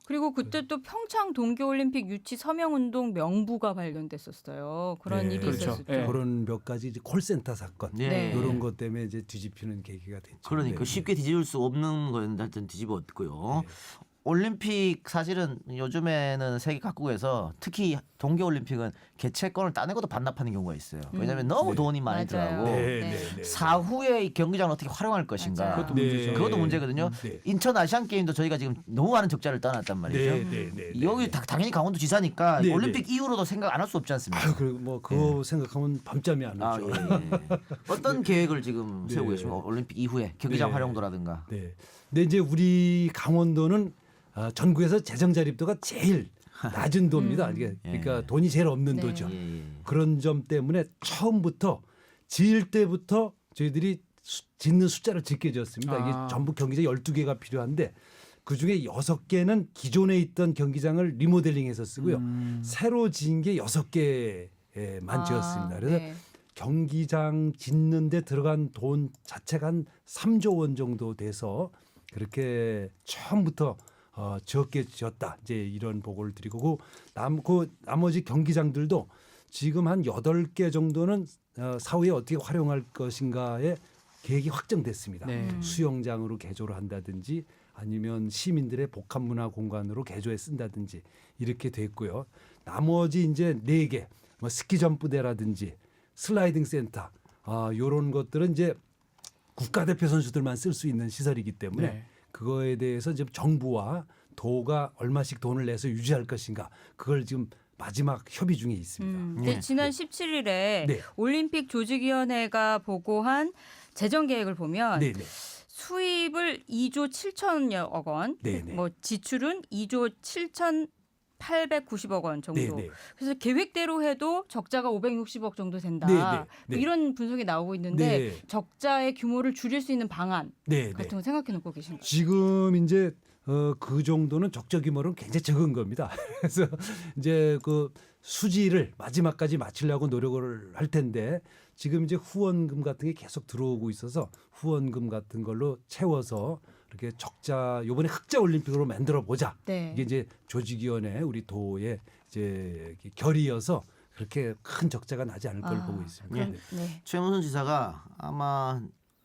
그리고 그때 또 평창 동계올림픽 유치 서명운동 명부가 발견됐었어요. 그런 네. 일이 그렇죠. 있었죠. 네. 그런 몇 가지 이제 콜센터 사건 네. 이런 것 때문에 이제 뒤집히는 계기가 됐죠. 그러니까 네. 쉽게 뒤집을 수 없는 건 하여튼 뒤집었고요. 네. 올림픽 사실은 요즘에는 세계 각국에서 특히 동계올림픽은 개최권을 따내고도 반납하는 경우가 있어요. 왜냐하면 너무 네. 돈이 많이 맞아요. 들어가고 네, 네. 네, 네. 사후에 이 경기장을 어떻게 활용할 것인가. 맞아요. 그것도 문제죠. 그것도 문제거든요. 네. 인천 아시안 게임도 저희가 지금 너무 많은 적자를 떠났단 말이죠. 네, 네, 네, 네. 여기 당연히 강원도 지사니까 네, 올림픽 이후로도 생각 안 할 수 없지 않습니까? 아유, 그리고 뭐 그거 생각하면 밤잠이 안 아, 오죠. 예. 어떤 계획을 지금 세우고 네. 계십니까? 올림픽 이후에 경기장 네. 활용도라든가. 네. 근데 이제 우리 강원도는 전국에서 재정 자립도가 제일 낮은 도입니다. 이게 그러니까 예. 돈이 제일 없는 네. 도죠. 예, 예. 그런 점 때문에 처음부터 지을 때부터 저희들이 짓는 숫자를 짓게 졌습니다. 아. 이게 전부 경기장 12개가 필요한데 그 중에 6개는 기존에 있던 경기장을 리모델링해서 쓰고요. 새로 지은 게 6개만 지었습니다. 그래서 네. 경기장 짓는데 들어간 돈 자체가 한 3조 원 정도 돼서 그렇게 처음부터 적게 지었다. 이제 이런 보고를 드리고 그 나머지 경기장들도 지금 한 8개 정도는 사후에 어떻게 활용할 것인가에 계획이 확정됐습니다. 네. 수영장으로 개조를 한다든지 아니면 시민들의 복합문화 공간으로 개조해 쓴다든지 이렇게 됐고요. 나머지 이제 4개 뭐 스키 점프대라든지 슬라이딩 센터 이런 것들은 이제 국가대표 선수들만 쓸 수 있는 시설이기 때문에 네. 그거에 대해서 이제 정부와 도가 얼마씩 돈을 내서 유지할 것인가 그걸 지금 마지막 협의 중에 있습니다. 근데 지난 17일에 네. 올림픽 조직위원회가 보고한 재정 계획을 보면 네네. 수입을 2조 7천여억 원, 네네. 뭐 지출은 2조 7,890억 원 정도. 네네. 그래서 계획대로 해도 적자가 560억 정도 된다. 네네. 네. 이런 분석이 나오고 있는데 네. 적자의 규모를 줄일 수 있는 방안 네네. 같은 거 생각해 놓고 계신가요? 지금 이제 그 정도는 적자 규모는 굉장히 적은 겁니다. 그래서 이제 그 수지를 마지막까지 마치려고 노력을 할 텐데 지금 이제 후원금 같은 게 계속 들어오고 있어서 후원금 같은 걸로 채워서 이렇게 적자 요번에 흑자 올림픽으로 만들어 보자. 네. 이게 이제 조직위원회 우리 도의 이제 결의여서 그렇게 큰 적자가 나지 않을 걸 보고 있습니다. 그럼, 네. 네. 최문순 지사가 아마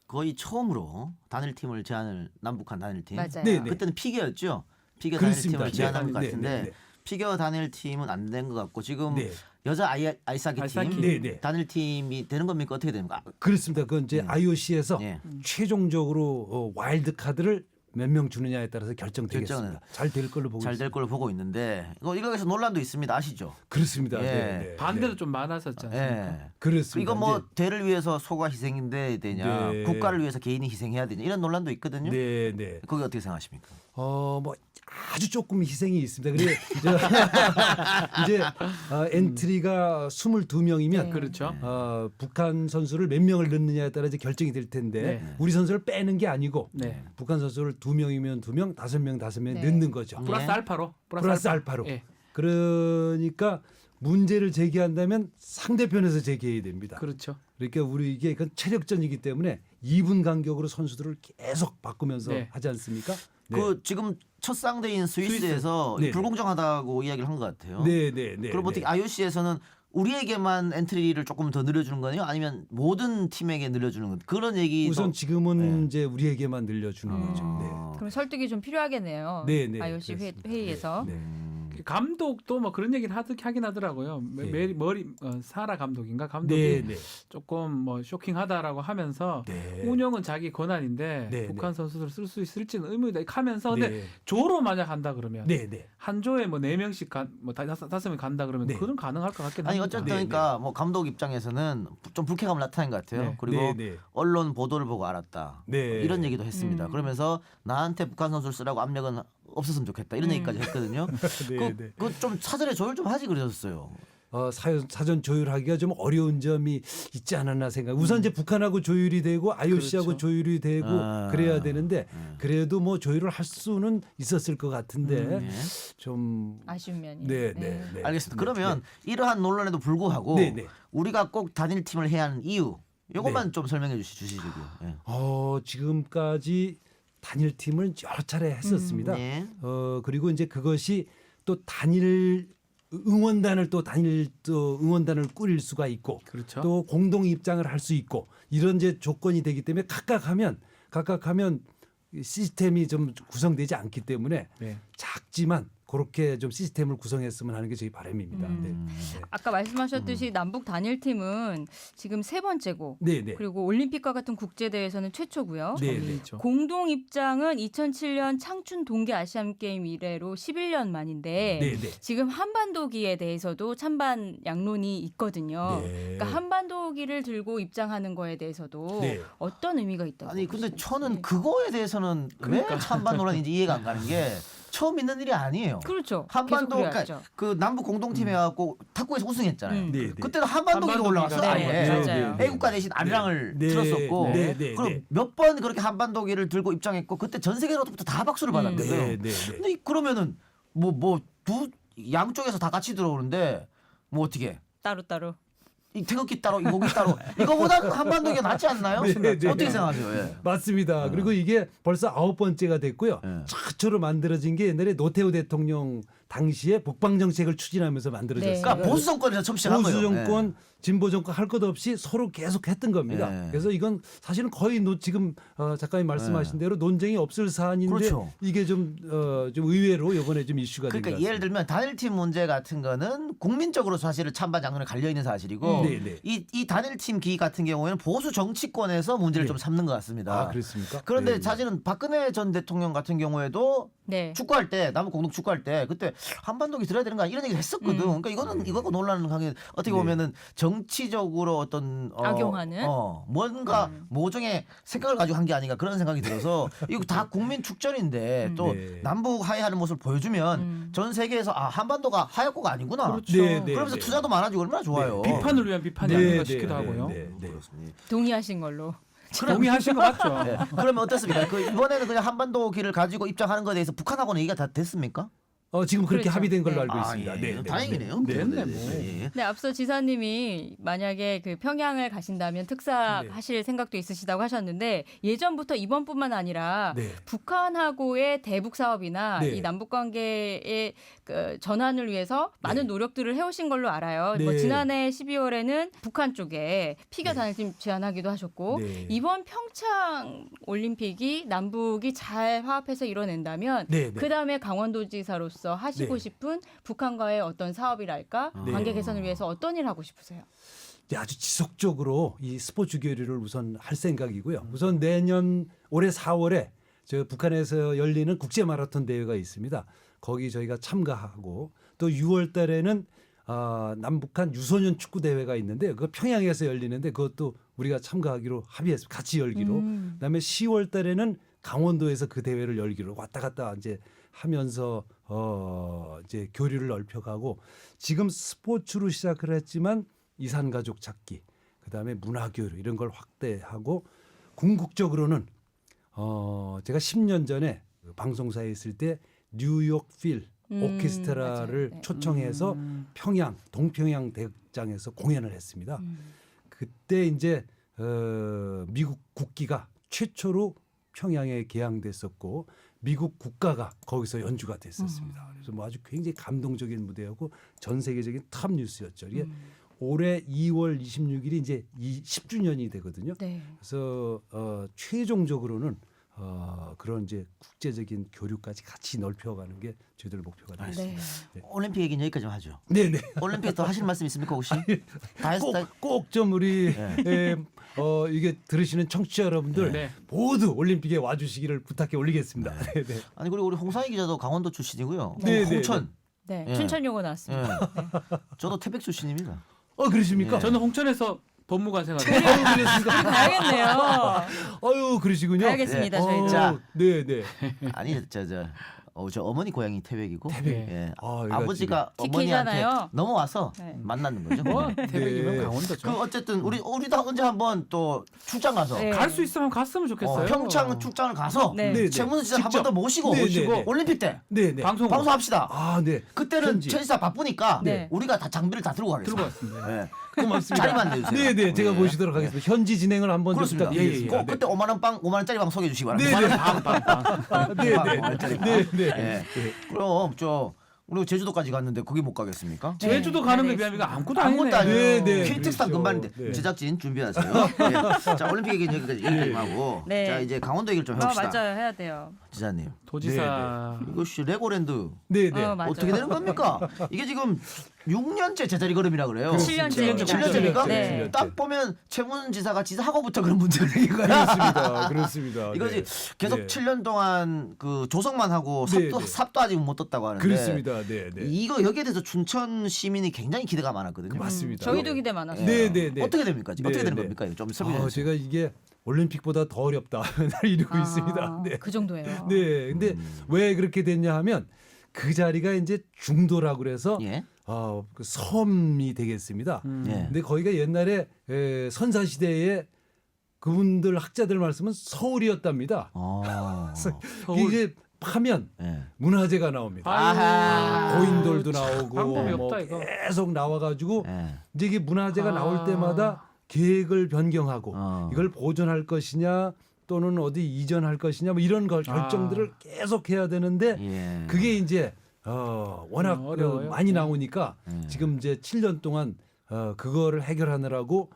거의 처음으로 단일팀을 제안을 남북한 단일팀. 맞아요. 네, 네. 그때는 피겨였죠. 피겨 그렇습니다. 단일팀을 제안한 것 네, 같은데 네, 네. 피겨 단일팀은 안 된 것 같고 지금 네. 여자 아이스하키 아이스하키. 팀 네, 네. 단일팀이 되는 겁니까? 어떻게 됩니까? 그렇습니다. 그건 이제 IOC에서 예. 최종적으로 와일드 카드를 몇 명 주느냐에 따라서 결정되겠습니다. 잘 될 걸로 보고 잘 있습니다. 될 걸로 보고 있는데 이거에서 논란도 있습니다. 아시죠? 그렇습니다. 예. 네, 네. 반대도 네. 좀 많았었지 않습니까? 예. 그렇습니다. 이거 뭐 이제, 대를 위해서 소가 희생인데 되냐, 네. 국가를 위해서 개인이 희생해야 되냐 이런 논란도 있거든요. 네, 네. 거기 어떻게 생각하십니까? 뭐 아주 조금 희생이 있습니다. 그래 이제 엔트리가 22명이면 네. 그렇죠. 북한 선수를 몇 명을 넣느냐에 따라 이제 결정이 될 텐데 네. 우리 선수를 빼는 게 아니고 네. 북한 선수를 2명이면 2명, 5명, 5명 네. 넣는 거죠. 플러스 알파로. 플러스 알파로. 예. 그러니까 문제를 제기한다면 상대편에서 제기해야 됩니다. 그렇죠. 그러니까 우리 이게 그 체력전이기 때문에 2분 간격으로 선수들을 계속 바꾸면서 네. 하지 않습니까? 그 지금 첫 상대인 스위스에서 네. 불공정하다고 이야기를 한 것 같아요. 네, 네, 네. 그럼 어떻게 IOC에서는 우리에게만 엔트리를 조금 더 늘려주는 거네요? 아니면 모든 팀에게 늘려주는 거? 그런 얘기도 우선 지금은 네. 이제 우리에게만 늘려주는 거죠. 네. 그럼 설득이 좀 필요하겠네요. 네, 네, IOC 그렇습니다. 회의에서. 네. 감독도 뭐 그런 얘기를 하긴 하더라고요. 네. 사라 감독인가 감독이 네, 네. 조금 뭐 쇼킹하다라고 하면서 네. 운영은 자기 권한인데 네, 북한 네. 선수들 쓸 수 있을지는 의문이다 하면서 근데 네. 조로 만약 한다 그러면 네, 네. 한 조에 뭐 4명씩 뭐 다섯 명 간다 그러면 네. 그건 가능할 것 같긴 아니 합니다. 어쨌든 네, 그러니까 뭐 감독 입장에서는 좀 불쾌감을 나타낸 것 같아요. 네. 그리고 네, 네. 언론 보도를 보고 알았다. 네. 이런 얘기도 했습니다. 그러면서 나한테 북한 선수를 쓰라고 압력은 없었으면 좋겠다. 이런 얘기까지 했거든요. 네, 네. 그좀 사전에 조율 좀 하지 그러셨어요. 사전 조율하기가 좀 어려운 점이 있지 않았나 생각. 우선 이제 북한하고 조율이 되고 IOC하고 그렇죠. 조율이 되고 그래야 되는데 그래도 뭐 조율을 할 수는 있었을 것 같은데 네. 좀 아쉬운 면이. 네, 네, 네. 알겠습니다. 그러면 이러한 논란에도 불구하고 네, 네. 우리가 꼭 단일 팀을 해야 하는 이유 이것만 좀 설명해 주시고요. 예. 지금까지 단일 팀을 여러 차례 했었습니다. 네. 그리고 이제 그것이 또 단일 응원단을 응원단을 꾸릴 수가 있고 그렇죠. 또 공동 입장을 할 수 있고 이런 이제 조건이 되기 때문에 각각 하면 시스템이 좀 구성되지 않기 때문에 네. 작지만 그렇게 좀 시스템을 구성했으면 하는 게 저희 바람입니다. 네. 아까 말씀하셨듯이 남북 단일팀은 지금 3번째고 네, 네. 그리고 올림픽과 같은 국제 대회에서는 최초고요. 네, 네. 처음이죠. 공동 입장은 2007년 창춘 동계 아시안 게임 이래로 11년 만인데 네, 네. 지금 한반도기에 대해서도 찬반 양론이 있거든요. 네. 그러니까 한반도기를 들고 입장하는 거에 대해서도 네. 어떤 의미가 있다고 아니 근데 보시는지. 저는 그거에 대해서는 왜 찬반 논란인지 이해가 안 가는 게 처음 있는 일이 아니에요. 그렇죠. 한반도 계속 그래왔죠. 그 남북 공동팀 해갖고 탁구에서 우승했잖아요. 네, 네. 그때는 한반도기로 올라갔어. 네, 아예. 맞아요. 애국가 대신 아리랑을 네, 틀었었고 네, 네, 그럼 네. 몇 번 그렇게 한반도기를 들고 입장했고 그때 전 세계로부터 다 박수를 받았거든요. 네, 네, 네. 근데 그러면은 뭐 두 양쪽에서 다 같이 들어오는데 뭐 어떻게 따로. 이 태극기 따로 이곡이 따로 이거보다 한반도기가 낫지 않나요? 네, 네. 어떻게 생각하세요? 예. 맞습니다. 그리고 이게 벌써 9번째가 됐고요. 네. 최초로 만들어진 게 옛날에 노태우 대통령 당시에 북방 정책을 추진하면서 만들어졌어요. 네. 그러니까 보수 정권에서 처음 시작한 보수 거예요. 정권, 진보 정권 할 것 없이 서로 계속 했던 겁니다. 네. 그래서 이건 사실은 거의 지금 작가님 말씀하신 대로 논쟁이 없을 사안인데 그렇죠. 이게 좀 의외로 이번에 좀 이슈가 된 것 그러니까 같습니다. 예를 들면 단일팀 문제 같은 거는 국민적으로 사실은 찬반 장론에 갈려 있는 사실이고 네, 네. 이 단일팀 기 같은 경우에는 보수 정치권에서 문제를 네. 좀 삼는 것 같습니다. 아, 그렇습니까? 그런데 네, 네. 사실은 박근혜 전 대통령 같은 경우에도 네. 축구할 때 남북 공동 축구할 때 그때 한반도기 들어야 되는 거 아니야? 이런 얘기를 했었거든. 그러니까 이거는 이거고 논란은 하긴 어떻게 네. 보면은 정치적으로 어떤 악용하는? 뭔가 모종의 생각을 가지고 한 게 아닌가 그런 생각이 들어서 이거 다 국민 축전인데 또 네. 남북 화해하는 모습을 보여주면 전 세계에서 아 한반도가 하얗고가 아니구나. 그렇죠. 네, 네. 그러면서 투자도 많아지고 얼마나 좋아요. 비판을 위한 비판이 네, 아닌가 네, 싶기도 네, 하고요. 네, 네. 그렇습니다. 동의하신 걸로. 동의하신 거 맞죠? 네. 그러면 어떻습니까? 그 이번에는 그냥 한반도기를 가지고 입장하는 것에 대해서 북한하고는 얘기가 다 됐습니까? 지금 그렇게 그렇죠. 합의된 걸로 네. 알고 있습니다. 예. 네, 네, 다행이네요. 네, 네, 뭐. 예. 네, 앞서 지사님이 만약에 그 평양을 가신다면 특사 네. 하실 생각도 있으시다고 하셨는데 예전부터 이번뿐만 아니라 네. 북한하고의 대북 사업이나 네. 이 남북 관계의 그 전환을 위해서 많은 노력들을 해오신 걸로 알아요. 네. 뭐 지난해 12월에는 북한 쪽에 피겨 단일팀 제안하기도 하셨고 네. 이번 평창 올림픽이 남북이 잘 화합해서 이뤄낸다면 네, 네. 그 다음에 강원도지사로서 하시고 네. 싶은 북한과의 어떤 사업이랄까 네. 관계 개선을 위해서 어떤 일 하고 싶으세요? 이제 아주 지속적으로 이 스포츠 교류를 우선 할 생각이고요. 우선 내년 올해 4월에 저 북한에서 열리는 국제 마라톤 대회가 있습니다. 거기 저희가 참가하고 또 6월 달에는 남북한 유소년 축구 대회가 있는데 그거 평양에서 열리는데 그것도 우리가 참가하기로 합의해서 같이 열기로. 그다음에 10월 달에는 강원도에서 그 대회를 열기로 왔다 갔다 이제 하면서 이제 교류를 넓혀가고 지금 스포츠로 시작을 했지만 이산 가족 찾기, 그다음에 문화 교류 이런 걸 확대하고 궁극적으로는 제가 10년 전에 그 방송사에 있을 때 뉴욕 필 오케스트라를 맞아요. 네. 초청해서 평양 동평양 대극장에서 공연을 했습니다. 그때 이제 미국 국기가 최초로 평양에 개항됐었고 미국 국가가 거기서 연주가 됐었습니다. 그래서 뭐 아주 굉장히 감동적인 무대였고 전 세계적인 탑 뉴스였죠. 이게 올해 2월 26일이 이제 10주년이 되거든요. 네. 그래서 최종적으로는 그런 이제 국제적인 교류까지 같이 넓혀가는 게 저희들 목표가 되겠습니다. 네. 올림픽 얘기는 여기까지만 하죠. 네네. 올림픽 더 하실 말씀 있습니까 혹시? 다 했다. 꼭 좀 우리 이게 들으시는 청취자 여러분들 네. 모두 올림픽에 와주시기를 부탁해 올리겠습니다. 네. 네. 아니 그리고 우리 홍상희 기자도 강원도 출신이고요. 네, 네, 홍천. 네. 예. 춘천 요거 나왔습니다. 예. 저도 태백 출신입니다. 그러십니까? 예. 저는 홍천에서 법무관 생활. 그러셨습니까? 가야겠네요. 아유, 그러시군요. 가야겠습니다. 네. 저희도. 자. 네, 네. 아니 저 어머니 고향이 태백이고 태백. 예. 여기가 아버지가 지금 어머니한테 TK잖아요. 넘어와서 네. 만나는 거죠. 뭐 네. 태백이면 네. 강원도죠. 그 어쨌든 우리도 언제 한번 또 출장 가서 네. 갈 수 있으면 갔으면 좋겠어요. 평창 출장을 가서 네. 네, 네. 최문수 지사 한 직접. 번 더 모시고 네, 네, 네. 올림픽 때 네, 네. 방송합시다. 아, 네. 그때는 현지. 최 지사 바쁘니까 네. 우리가 다 장비를 다 들고 들고 가겠습니다. 왔습니다. 네. 고맙습니다. 자리만 내주세요. 네, 네. 제가 네. 모시도록 하겠습니다. 현지 진행을 한번 좀 그렇습니다. 부탁드리겠습니다. 꼭 그때 5만 원짜리 방 소개해 주시기 네, 바랍니다. 네. 네, 네. 네, 네. 예. 그럼 우리 제주도까지 갔는데 거기 못 가겠습니까? 네. 제주도 가는 데 알겠습니다. 비하면 아무것도 아무것도 아니네. 아니에요. 네, 네. KTX탄 그렇죠. 금방인데 네. 제작진 준비하세요. 네. 자 올림픽 얘기는 여기까지 하고 네. 자 이제 강원도 얘기를 좀 해봅시다. 맞아요. 해야 돼요. 지사님 도지사. 이것이 레고랜드 네, 네. 맞아요. 어떻게 되는 겁니까? 이게 지금 6년째 제자리 걸음이라 그래요. 7년째입니다. 7년째입니까? 네. 딱 보면 최문 지사가 지사하고부터 그런 문제를 생긴 거야. 그렇습니다. 이거지 계속 네. 7년 동안 그 조성만 하고 네, 삽도, 네. 삽도 아직 못 떴다고 하는데 그렇습니다. 네, 네. 이거 여기에 대해서 춘천 시민이 굉장히 기대가 많았거든요. 맞습니다. 저희도 기대 많았어요. 네, 네, 네. 어떻게 됩니까? 지금 네, 어떻게 되는 네. 겁니까? 이거 좀 설명해 주세요. 제가 이게 올림픽보다 더 어렵다 이러고 있습니다. 네. 그 정도예요. 네, 근데 왜 그렇게 됐냐 하면 그 자리가 이제 중도라고 그래서 예. 그 섬이 되겠습니다. 예. 근데 거기가 옛날에 선사 시대에 그분들 학자들 말씀은 서울이었답니다. 서울. 이제 파면 예. 문화재가 나옵니다. 아하. 고인돌도 나오고 방법이 뭐 없다, 이거. 계속 나와가지고 예. 이제 이게 문화재가 나올 때마다 계획을 변경하고 이걸 보존할 것이냐 또는 어디 이전할 것이냐 뭐 이런 결정들을 계속 해야 되는데 예. 그게 이제 워낙 어려워요. 많이 나오니까 예. 지금 이제 7년 동안 그거를 해결하느라고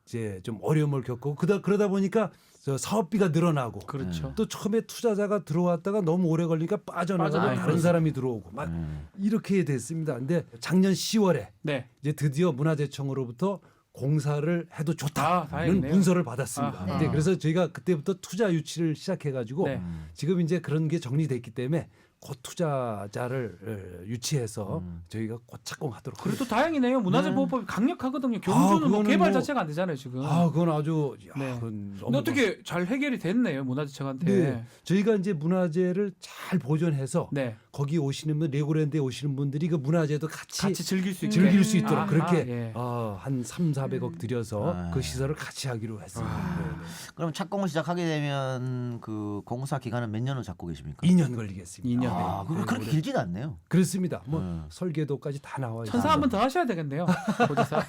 이제 좀 어려움을 겪고 그러다 보니까 저 사업비가 늘어나고 그렇죠. 또 처음에 투자자가 들어왔다가 너무 오래 걸리니까 빠져나가고 빠져나가고. 다른 사람이 들어오고 막 이렇게 됐습니다. 근데 작년 10월에 네. 이제 드디어 문화재청으로부터 공사를 해도 좋다는 다행이네요. 문서를 받았습니다. 아하. 네, 그래서 저희가 그때부터 투자 유치를 시작해가지고 네. 지금 이제 그런 게 정리됐기 때문에 곧 투자자를 유치해서 저희가 곧 착공하도록. 그래도 다행이네요. 문화재보호법이 강력하거든요. 아, 경주는 뭐 그거는 개발 뭐- 자체가 안 되잖아요 지금. 그건 아주 네. 그건 너무 근데 어떻게 잘 해결이 됐네요 문화재청한테. 네. 저희가 이제 문화재를 잘 보존해서 네. 거기 오시는 분 레고랜드에 오시는 분들이 그 문화재도 같이 즐길 수 있게. 즐길 수 있도록 아하, 그렇게 예. 한 3,400억 들여서 아. 그 시설을 같이 하기로 했습니다. 네, 네. 그럼 착공을 시작하게 되면 그 공사 기간은 몇 년을 잡고 계십니까? 2년 걸리겠습니다. 2년. 아, 네, 그렇게 네. 길진 않네요. 그렇습니다. 뭐 설계도까지 다 나와 있어요. 천사 한 번 더 하셔야 되겠네요. 보지사.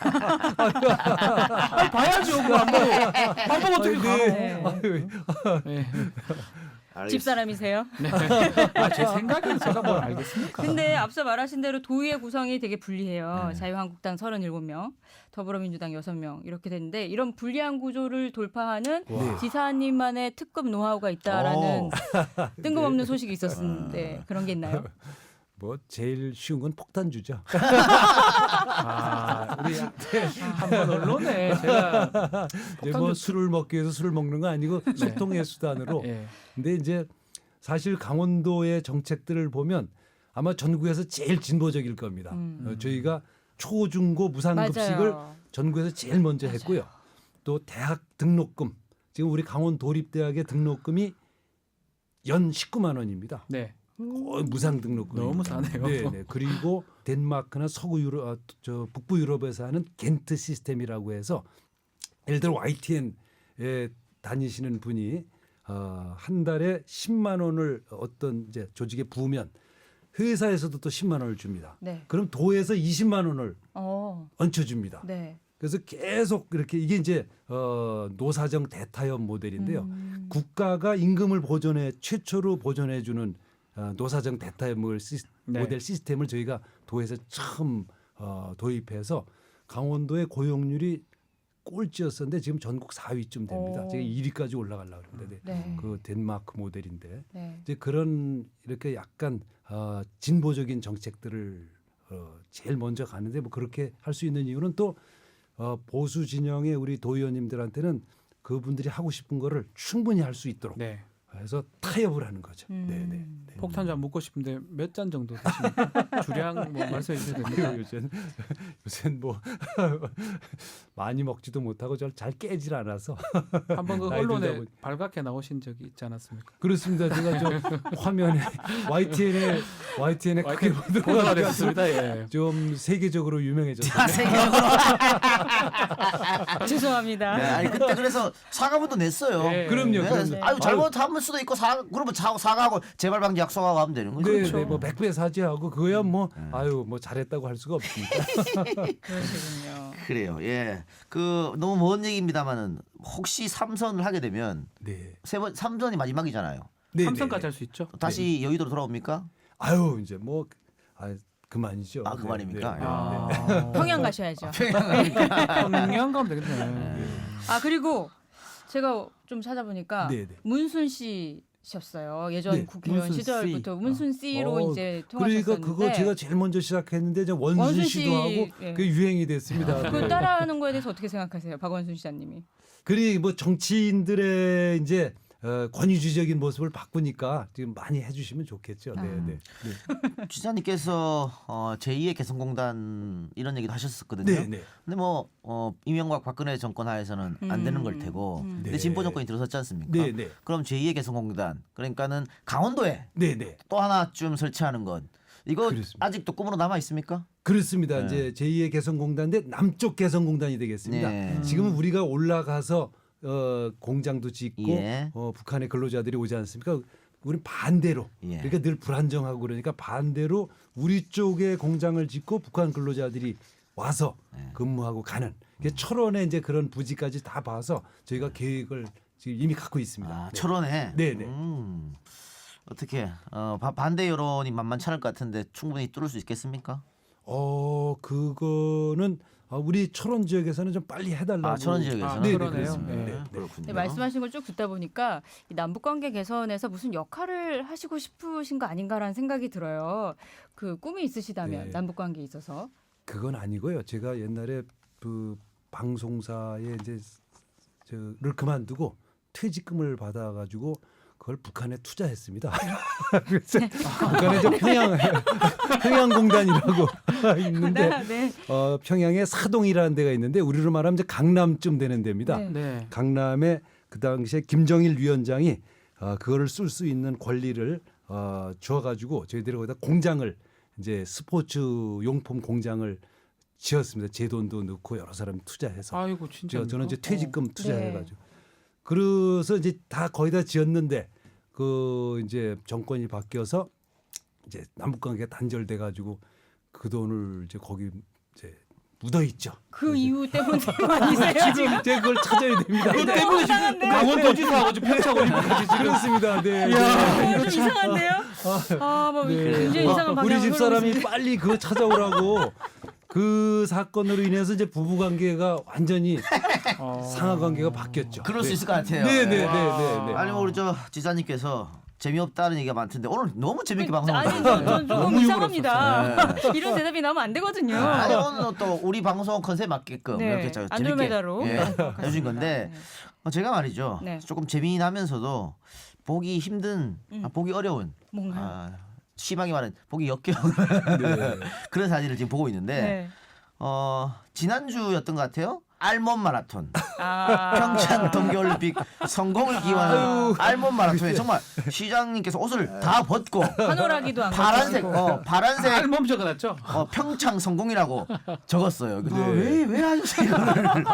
아니, 봐야죠. 그거 안 보고. 안 보고 어떻게 가고. 네. 네. 집사람이세요? 제 생각에는 제가 뭘 알겠습니까? 근데 앞서 말하신 대로 도의회 구성이 되게 불리해요. 네. 자유한국당 37명, 더불어민주당 6명 이렇게 됐는데 이런 불리한 구조를 돌파하는 네. 지사님만의 특급 노하우가 있다라는 뜬금없는 소식이 있었는데 그런 게 있나요? 뭐 제일 쉬운 건 폭탄주죠. 우리 한번 언론에 제가 이제 뭐 술을 먹기 위해서 술을 먹는 거 아니고 소통의 수단으로. 예. 근데 이제 사실 강원도의 정책들을 보면 아마 전국에서 제일 진보적일 겁니다. 저희가 초중고 무상급식을 맞아요. 전국에서 제일 먼저 했고요. 또 대학 등록금 지금 우리 강원도립대학의 등록금이 연 19만 원입니다. 네. 거의 무상 등록금 너무 사네요. 네. 그리고 덴마크나 서구 유럽, 북부 유럽에서 하는 겐트 시스템이라고 해서 예를 들어 YTN에 다니시는 분이 한 달에 10만 원을 어떤 이제 조직에 부으면 회사에서도 또 10만 원을 줍니다. 네. 그럼 도에서 20만 원을 어, 얹혀줍니다. 네. 그래서 계속 이렇게 이게 이제 노사정 대타협 모델인데요. 국가가 임금을 최초로 보존해주는 노사정 대타협 네. 모델 시스템을 저희가 도에서 처음 도입해서 강원도의 고용률이 꼴찌였었는데 지금 전국 4위쯤 됩니다. 오. 제가 1위까지 올라가려고 그러는데 네. 그 덴마크 모델인데 네. 이제 그런 이렇게 약간 진보적인 정책들을 제일 먼저 가는데 뭐 그렇게 할 수 있는 이유는 또 보수 진영의 우리 도의원님들한테는 그분들이 하고 싶은 거를 충분히 할 수 있도록 네. 그래서 타협을 하는 거죠. 네. 폭탄주 안 먹고 싶은데 몇 잔 정도 드십니까? 주량 뭐 말씀해 주셔야 됩니다. 요새는 뭐 많이 먹지도 못하고 잘 깨질 않아서 한번 그 나이 들다 언론에 보니. 발갛게 나오신 적이 있지 않았습니까? 그렇습니다. 제가 좀 화면에 YTN에 크게 보도가 보도가 됐습니다. 예. 좀 세계적으로 유명해졌어요. 죄송합니다. 네, 아니 그때 그래서 사과문도 냈어요. 네. 그럼요. 네. 그럼요. 아유 잘못할 수도 있고 그러면 사과하고 재발 방지 약속하고 하면 되는 거죠. 네, 뭐 100배 사죄하고 그거야 뭐 아유 뭐 잘했다고 할 수가 없습니다. 그러시군요. 그래요. 예. 그 너무 먼 얘기입니다만은 혹시 3선을 하게 되면 네. 3선이 마지막이잖아요. 네, 3선까지 네. 할 수 있죠. 다시 여의도로 돌아옵니까? 아유 이제 뭐 그만이죠. 아, 그만입니까? 네. 아, 평양 가셔야죠. 평양 가면 되겠네. 아 그리고 제가 좀 찾아보니까 네, 네. 문순 씨셨어요. 예전 네, 국회의원 문순 시절부터 씨. 문순 씨로 이제 통하셨었는데 그러니까 그거 제가 제일 먼저 시작했는데 이제 원순 원순 씨도 씨, 하고 예. 그 유행이 됐습니다. 그 따라하는 거에 대해서 어떻게 생각하세요, 박원순 시장님이? 그리 뭐 정치인들의 이제 권위주의적인 모습을 바꾸니까 지금 많이 해주시면 좋겠죠. 네, 네. 지사님께서 제2의 개성공단 이런 얘기도 하셨었거든요. 네, 네. 근데 뭐 이명박 박근혜 정권 하에서는 안 되는 걸 테고, 근데 네. 진보 정권이 들어섰지 않습니까? 네, 네. 그럼 제2의 개성공단, 그러니까는 강원도에 네, 네. 또 하나쯤 설치하는 것, 이거 그렇습니다. 아직도 꿈으로 남아 있습니까? 그렇습니다. 네. 이제 제2의 개성공단인데 남쪽 개성공단이 되겠습니다. 네. 지금은 우리가 올라가서 공장도 짓고 예. 북한의 근로자들이 오지 않습니까? 우리는 반대로 예. 그러니까 늘 불안정하고 그러니까 반대로 우리 쪽에 공장을 짓고 북한 근로자들이 와서 네. 근무하고 가는 이게 철원에 이제 그런 부지까지 다 봐서 저희가 계획을 지금 이미 갖고 있습니다. 아, 네. 철원에. 네네. 어떻게 반대 여론이 만만찮을 것 같은데 충분히 뚫을 수 있겠습니까? 그거는 우리 철원 지역에서는 좀 빨리 해달라고. 철원 지역에서는? 네, 네, 그러네요. 그렇습니다. 네. 네, 네. 그렇군요. 네, 말씀하신 걸 쭉 듣다 보니까 이 남북 관계 개선에서 무슨 역할을 하시고 싶으신 거 아닌가라는 생각이 들어요. 그 꿈이 있으시다면 네. 남북 관계에 있어서. 그건 아니고요. 제가 옛날에 그 방송사에 이제 저를 그만두고 퇴직금을 받아가지고 그걸 북한에 투자했습니다. 그래서 북한에 저 평양공단이라고 있는데 네. 평양에 사동이라는 데가 있는데 우리로 말하면 이제 강남쯤 되는 데입니다. 네. 네. 강남에 그 당시에 김정일 위원장이 그거를 쓸 수 있는 권리를 주어가지고 저희들이 거기다 공장을 이제 스포츠 용품 공장을 지었습니다. 제 돈도 넣고 여러 사람이 투자해서. 아이고 진짜. 저는 이제 퇴직금 투자해가지고. 네. 그래서 이제 다 거의 다 지었는데 그 이제 정권이 바뀌어서 이제 남북관계가 단절돼가지고 그 돈을 이제 거기 이제 묻어 있죠. 그 이유 때문에 아니세요 지금? 지금 제가 그걸 찾아야 됩니다. 그것 때문에 지금 강원도지사하고 지금 평창 올림픽까지 지금. 그렇습니다. 네. 좀 이상한데요? 뭐 네. 굉장히 이상한 방향으로 우리 집 사람이 흘러가시는데. 빨리 그거 찾아오라고 그 사건으로 인해서 이제 부부 관계가 완전히 상하 관계가 바뀌었죠. 그럴 수 있을 것 같아요. 네네네네. 아니 뭐 우리 저 지사님께서 재미없다는 얘기가 많던데 오늘 너무 재밌게 방송을 아니 하셨어요. 전 조금 너무 이상합니다. 이런 대답이 나오면 안 되거든요. 아니 오늘 또 우리 방송 컨셉 맞게끔 네. 이렇게 저 재밌게 안드로메다로. 해주신 건데 제가 말이죠. 네. 조금 재미나면서도 보기 힘든, 보기 어려운, 뭔가요? 심하게 말하면 보기 역겨운 네. 그런 사진을 지금 보고 있는데 네. 지난주였던 것 같아요. 알몬 마라톤. 아. 평창 동계올림픽 성공을 기원하는 알몬 마라톤에 정말 시장님께서 옷을 다 벗고 한오라기도 안 파란색 가지고. 파란색 알몸 적어놨죠. 평창 성공이라고 적었어요. 근데 네. 왜 하셨어요 이거를?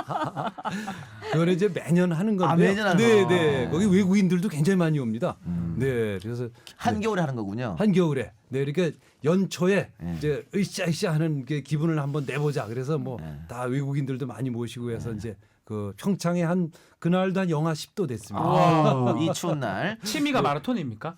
그걸 이제 매년 하는 건데. 매년 하는 네, 거. 네. 거기 외국인들도 굉장히 많이 옵니다. 네, 그래서 한겨울에 하는 거군요. 한겨울에. 네, 그러니까 연초에 네. 이제 으쌰으쌰 하는 게 기분을 한번 내보자. 그래서 뭐 네. 다 외국인들도 많이 모시고 해서 이제 그 평창에 한 그날도 한 영하 10도 됐습니다. 이 추운 날. 취미가 마라톤입니까?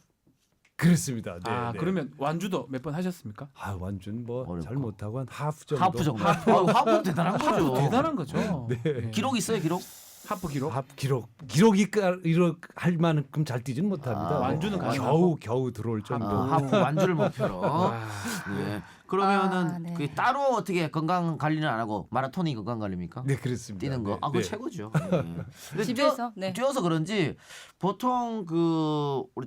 그렇습니다. 네, 네. 그러면 완주도 몇 번 하셨습니까? 완전 뭐 어렵고. 잘 못하고 한 하프 정도. 하프 정도. 하프 대단한 거죠. 대단한 거죠. 네. 기록 있어요 기록? 하프 기록. 기록이 할 만큼 잘 뛰지는 못합니다. 완주는 가능하고? 겨우 들어올 정도. 하프 완주를 목표로. 네. 그러면은 네. 그 따로 어떻게 건강 관리는 안 하고 마라톤이 건강 관리입니까? 네, 그렇습니다. 뛰는 거. 네, 그거 네. 최고죠. 네. 근데 집에서? 네. 뛰어서 그런지 보통 그 우리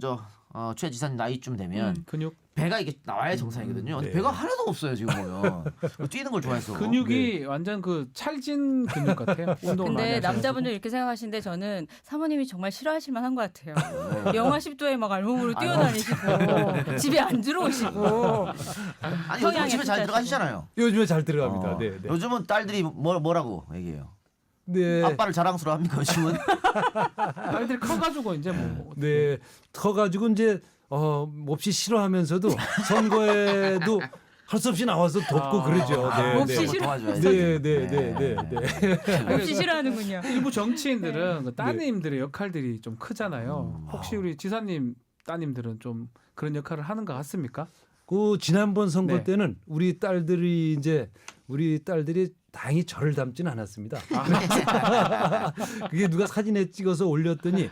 최 지사님 나이쯤 되면 근육. 배가 이게 나와야 정상이거든요. 근데 네. 배가 하나도 없어요 지금 보면. 뛰는 걸 좋아해서. 근육이 완전 그 찰진 근육 같아요. 운동을 많이 근데 하셔가지고. 남자분들 이렇게 생각하시는데 저는 사모님이 정말 싫어하실 만한 것 같아요. 영하 10도에 막 알몸으로 뛰어다니시고 집에 안 들어오시고. 아니 요즘 평양에 집에 잘 투자하시고. 들어가시잖아요. 요즘에 잘 들어갑니다. 네, 네. 요즘은 딸들이 뭐라고 얘기해요? 네. 아빠를 자랑스러워합니까 요즘은? 아이들이 커가지고 이제 뭐. 네, 커가지고 이제 몹시 싫어하면서도 선거에도 할 수 없이 나와서 돕고 그러죠. 네, 몹시 네. 싫어- 도와줘야지. 네, 네, 네, 네, 네. 없이 싫어하는군요. 일부 정치인들은 그 따님들의 역할들이 좀 크잖아요. 혹시 우리 지사님 따님들은 좀 그런 역할을 하는 것 같습니까? 그 지난번 선거 네. 때는 우리 딸들이 다행히 저를 닮지는 않았습니다. 그게 누가 사진에 찍어서 올렸더니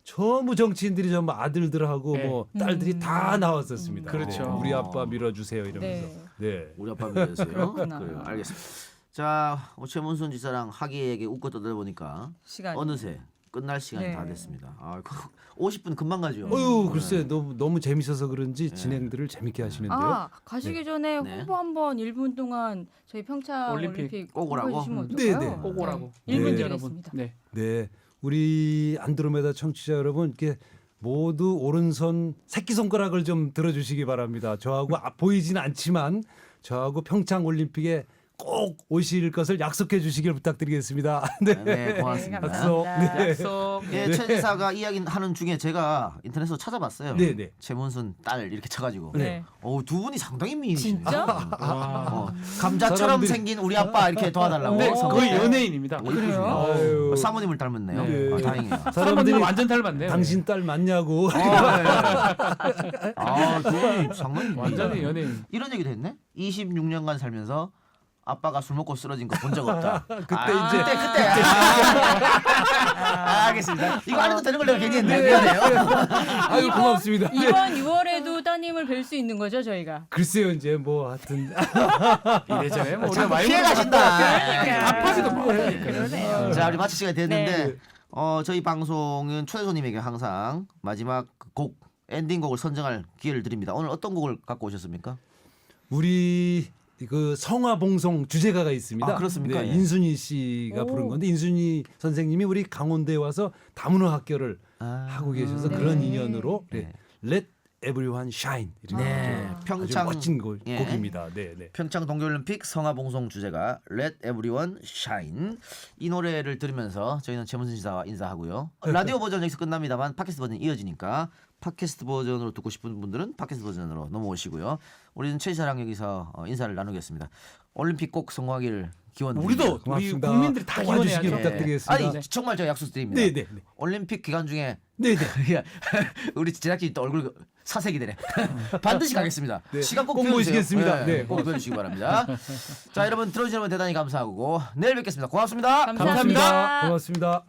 전부 정치인들이 전부 아들들하고 네. 뭐 딸들이 다 나왔었습니다. 그렇죠. 네, 우리 아빠 밀어주세요 이러면서. 네. 네. 우리 아빠 믿으세요. 그렇구나. 그래요. 알겠습니다. 자, 최문순 지사랑 하기에게 웃고 떠들다 보니까 시간. 어느새 끝날 시간이 네. 다 됐습니다. 50분 금방 가죠. 어유 글쎄 너무 재밌어서 그런지 진행들을 재밌게 하시는데요. 가시기 전에 네. 홍보 한번 1분 동안 저희 평창 올림픽 꼭 오라고? 해주시면 네, 어떨까요? 네. 꼭 오라고. 1분 네. 드리겠습니다. 네. 네, 우리 안드로메다 청취자 여러분, 이렇게 모두 오른손 새끼손가락을 좀 들어주시기 바랍니다. 저하고 보이지는 않지만 저하고 평창 올림픽에 꼭 오실 것을 약속해 주시길 부탁드리겠습니다. 네, 네, 고맙습니다. 약속. 네. 약속. 예, 최 지사가 이야기하는 중에 제가 인터넷으로 찾아봤어요. 네, 네. 최문순 딸 이렇게 쳐가지고. 네. 두 분이 상당히 미인이시네. 진짜? 감자처럼 사람들이- 생긴 우리 아빠 이렇게 도와달라고. 네, 선물. 거의 연예인입니다. 그래요? 아유, 사모님을 닮았네요. 네. 다행이에요. 사람들이 완전 닮았네요. 당신 딸 맞냐고. 두 분이 상당히 완전히 연예인. 이런 얘기도 했네. 26년간 살면서 아빠가 술 먹고 쓰러진 거 본 적 없다. 그때 그때. 알겠습니다. 이거 안 해도 되는 걸 내가 괜히 했네. 네. 미안해요. 아유, 고맙습니다. 이번 6월에도 따님을 뵐 수 있는 거죠, 저희가? 글쎄요, 이제 뭐 하여튼 이래저래 뭐 우리가 많이 피해 가신다. 답하지도 못 그러네요. 자, 우리 마칠 시간이 됐는데 네. 저희 방송은 초대 손님에게 항상 마지막 곡 엔딩곡을 선정할 기회를 드립니다. 오늘 어떤 곡을 갖고 오셨습니까? 우리 그 성화봉송 주제가가 있습니다. 그렇습니까? 네, 예. 인순이 씨가 부른 건데 인순이 선생님이 우리 강원대에 와서 다문화 학교를 하고 계셔서 네. 그런 인연으로 네. Let Everyone Shine 이렇게 네. 아주 평창 멋진 예. 곡입니다. 네, 네. 평창 동계올림픽 성화봉송 주제가 Let Everyone Shine 이 노래를 들으면서 저희는 최문순 지사와 인사하고요. 라디오 버전 여기서 끝납니다만 팟캐스트 버전이 이어지니까 팟캐스트 버전으로 듣고 싶은 분들은 팟캐스트 버전으로 넘어오시고요. 우리는 최 지사랑 여기서 인사를 나누겠습니다. 올림픽 꼭 성공하기를 기원드립니다. 우리도 우리 고맙습니다. 국민들이 다 도와주시길 기원해야죠. 부탁드리겠습니다. 아니 정말 제가 약속드립니다. 네, 네, 네. 올림픽 기간 중에 네, 네. 우리 제작진이 또 얼굴 사색이 되네. 반드시 가겠습니다. 네. 시간 꼭 꼭 비워주세요. 모시겠습니다. 네. 꼭 비워주시기 바랍니다. 자, 여러분 들어주신 여러분 대단히 감사하고 내일 뵙겠습니다. 고맙습니다. 감사합니다. 고맙습니다.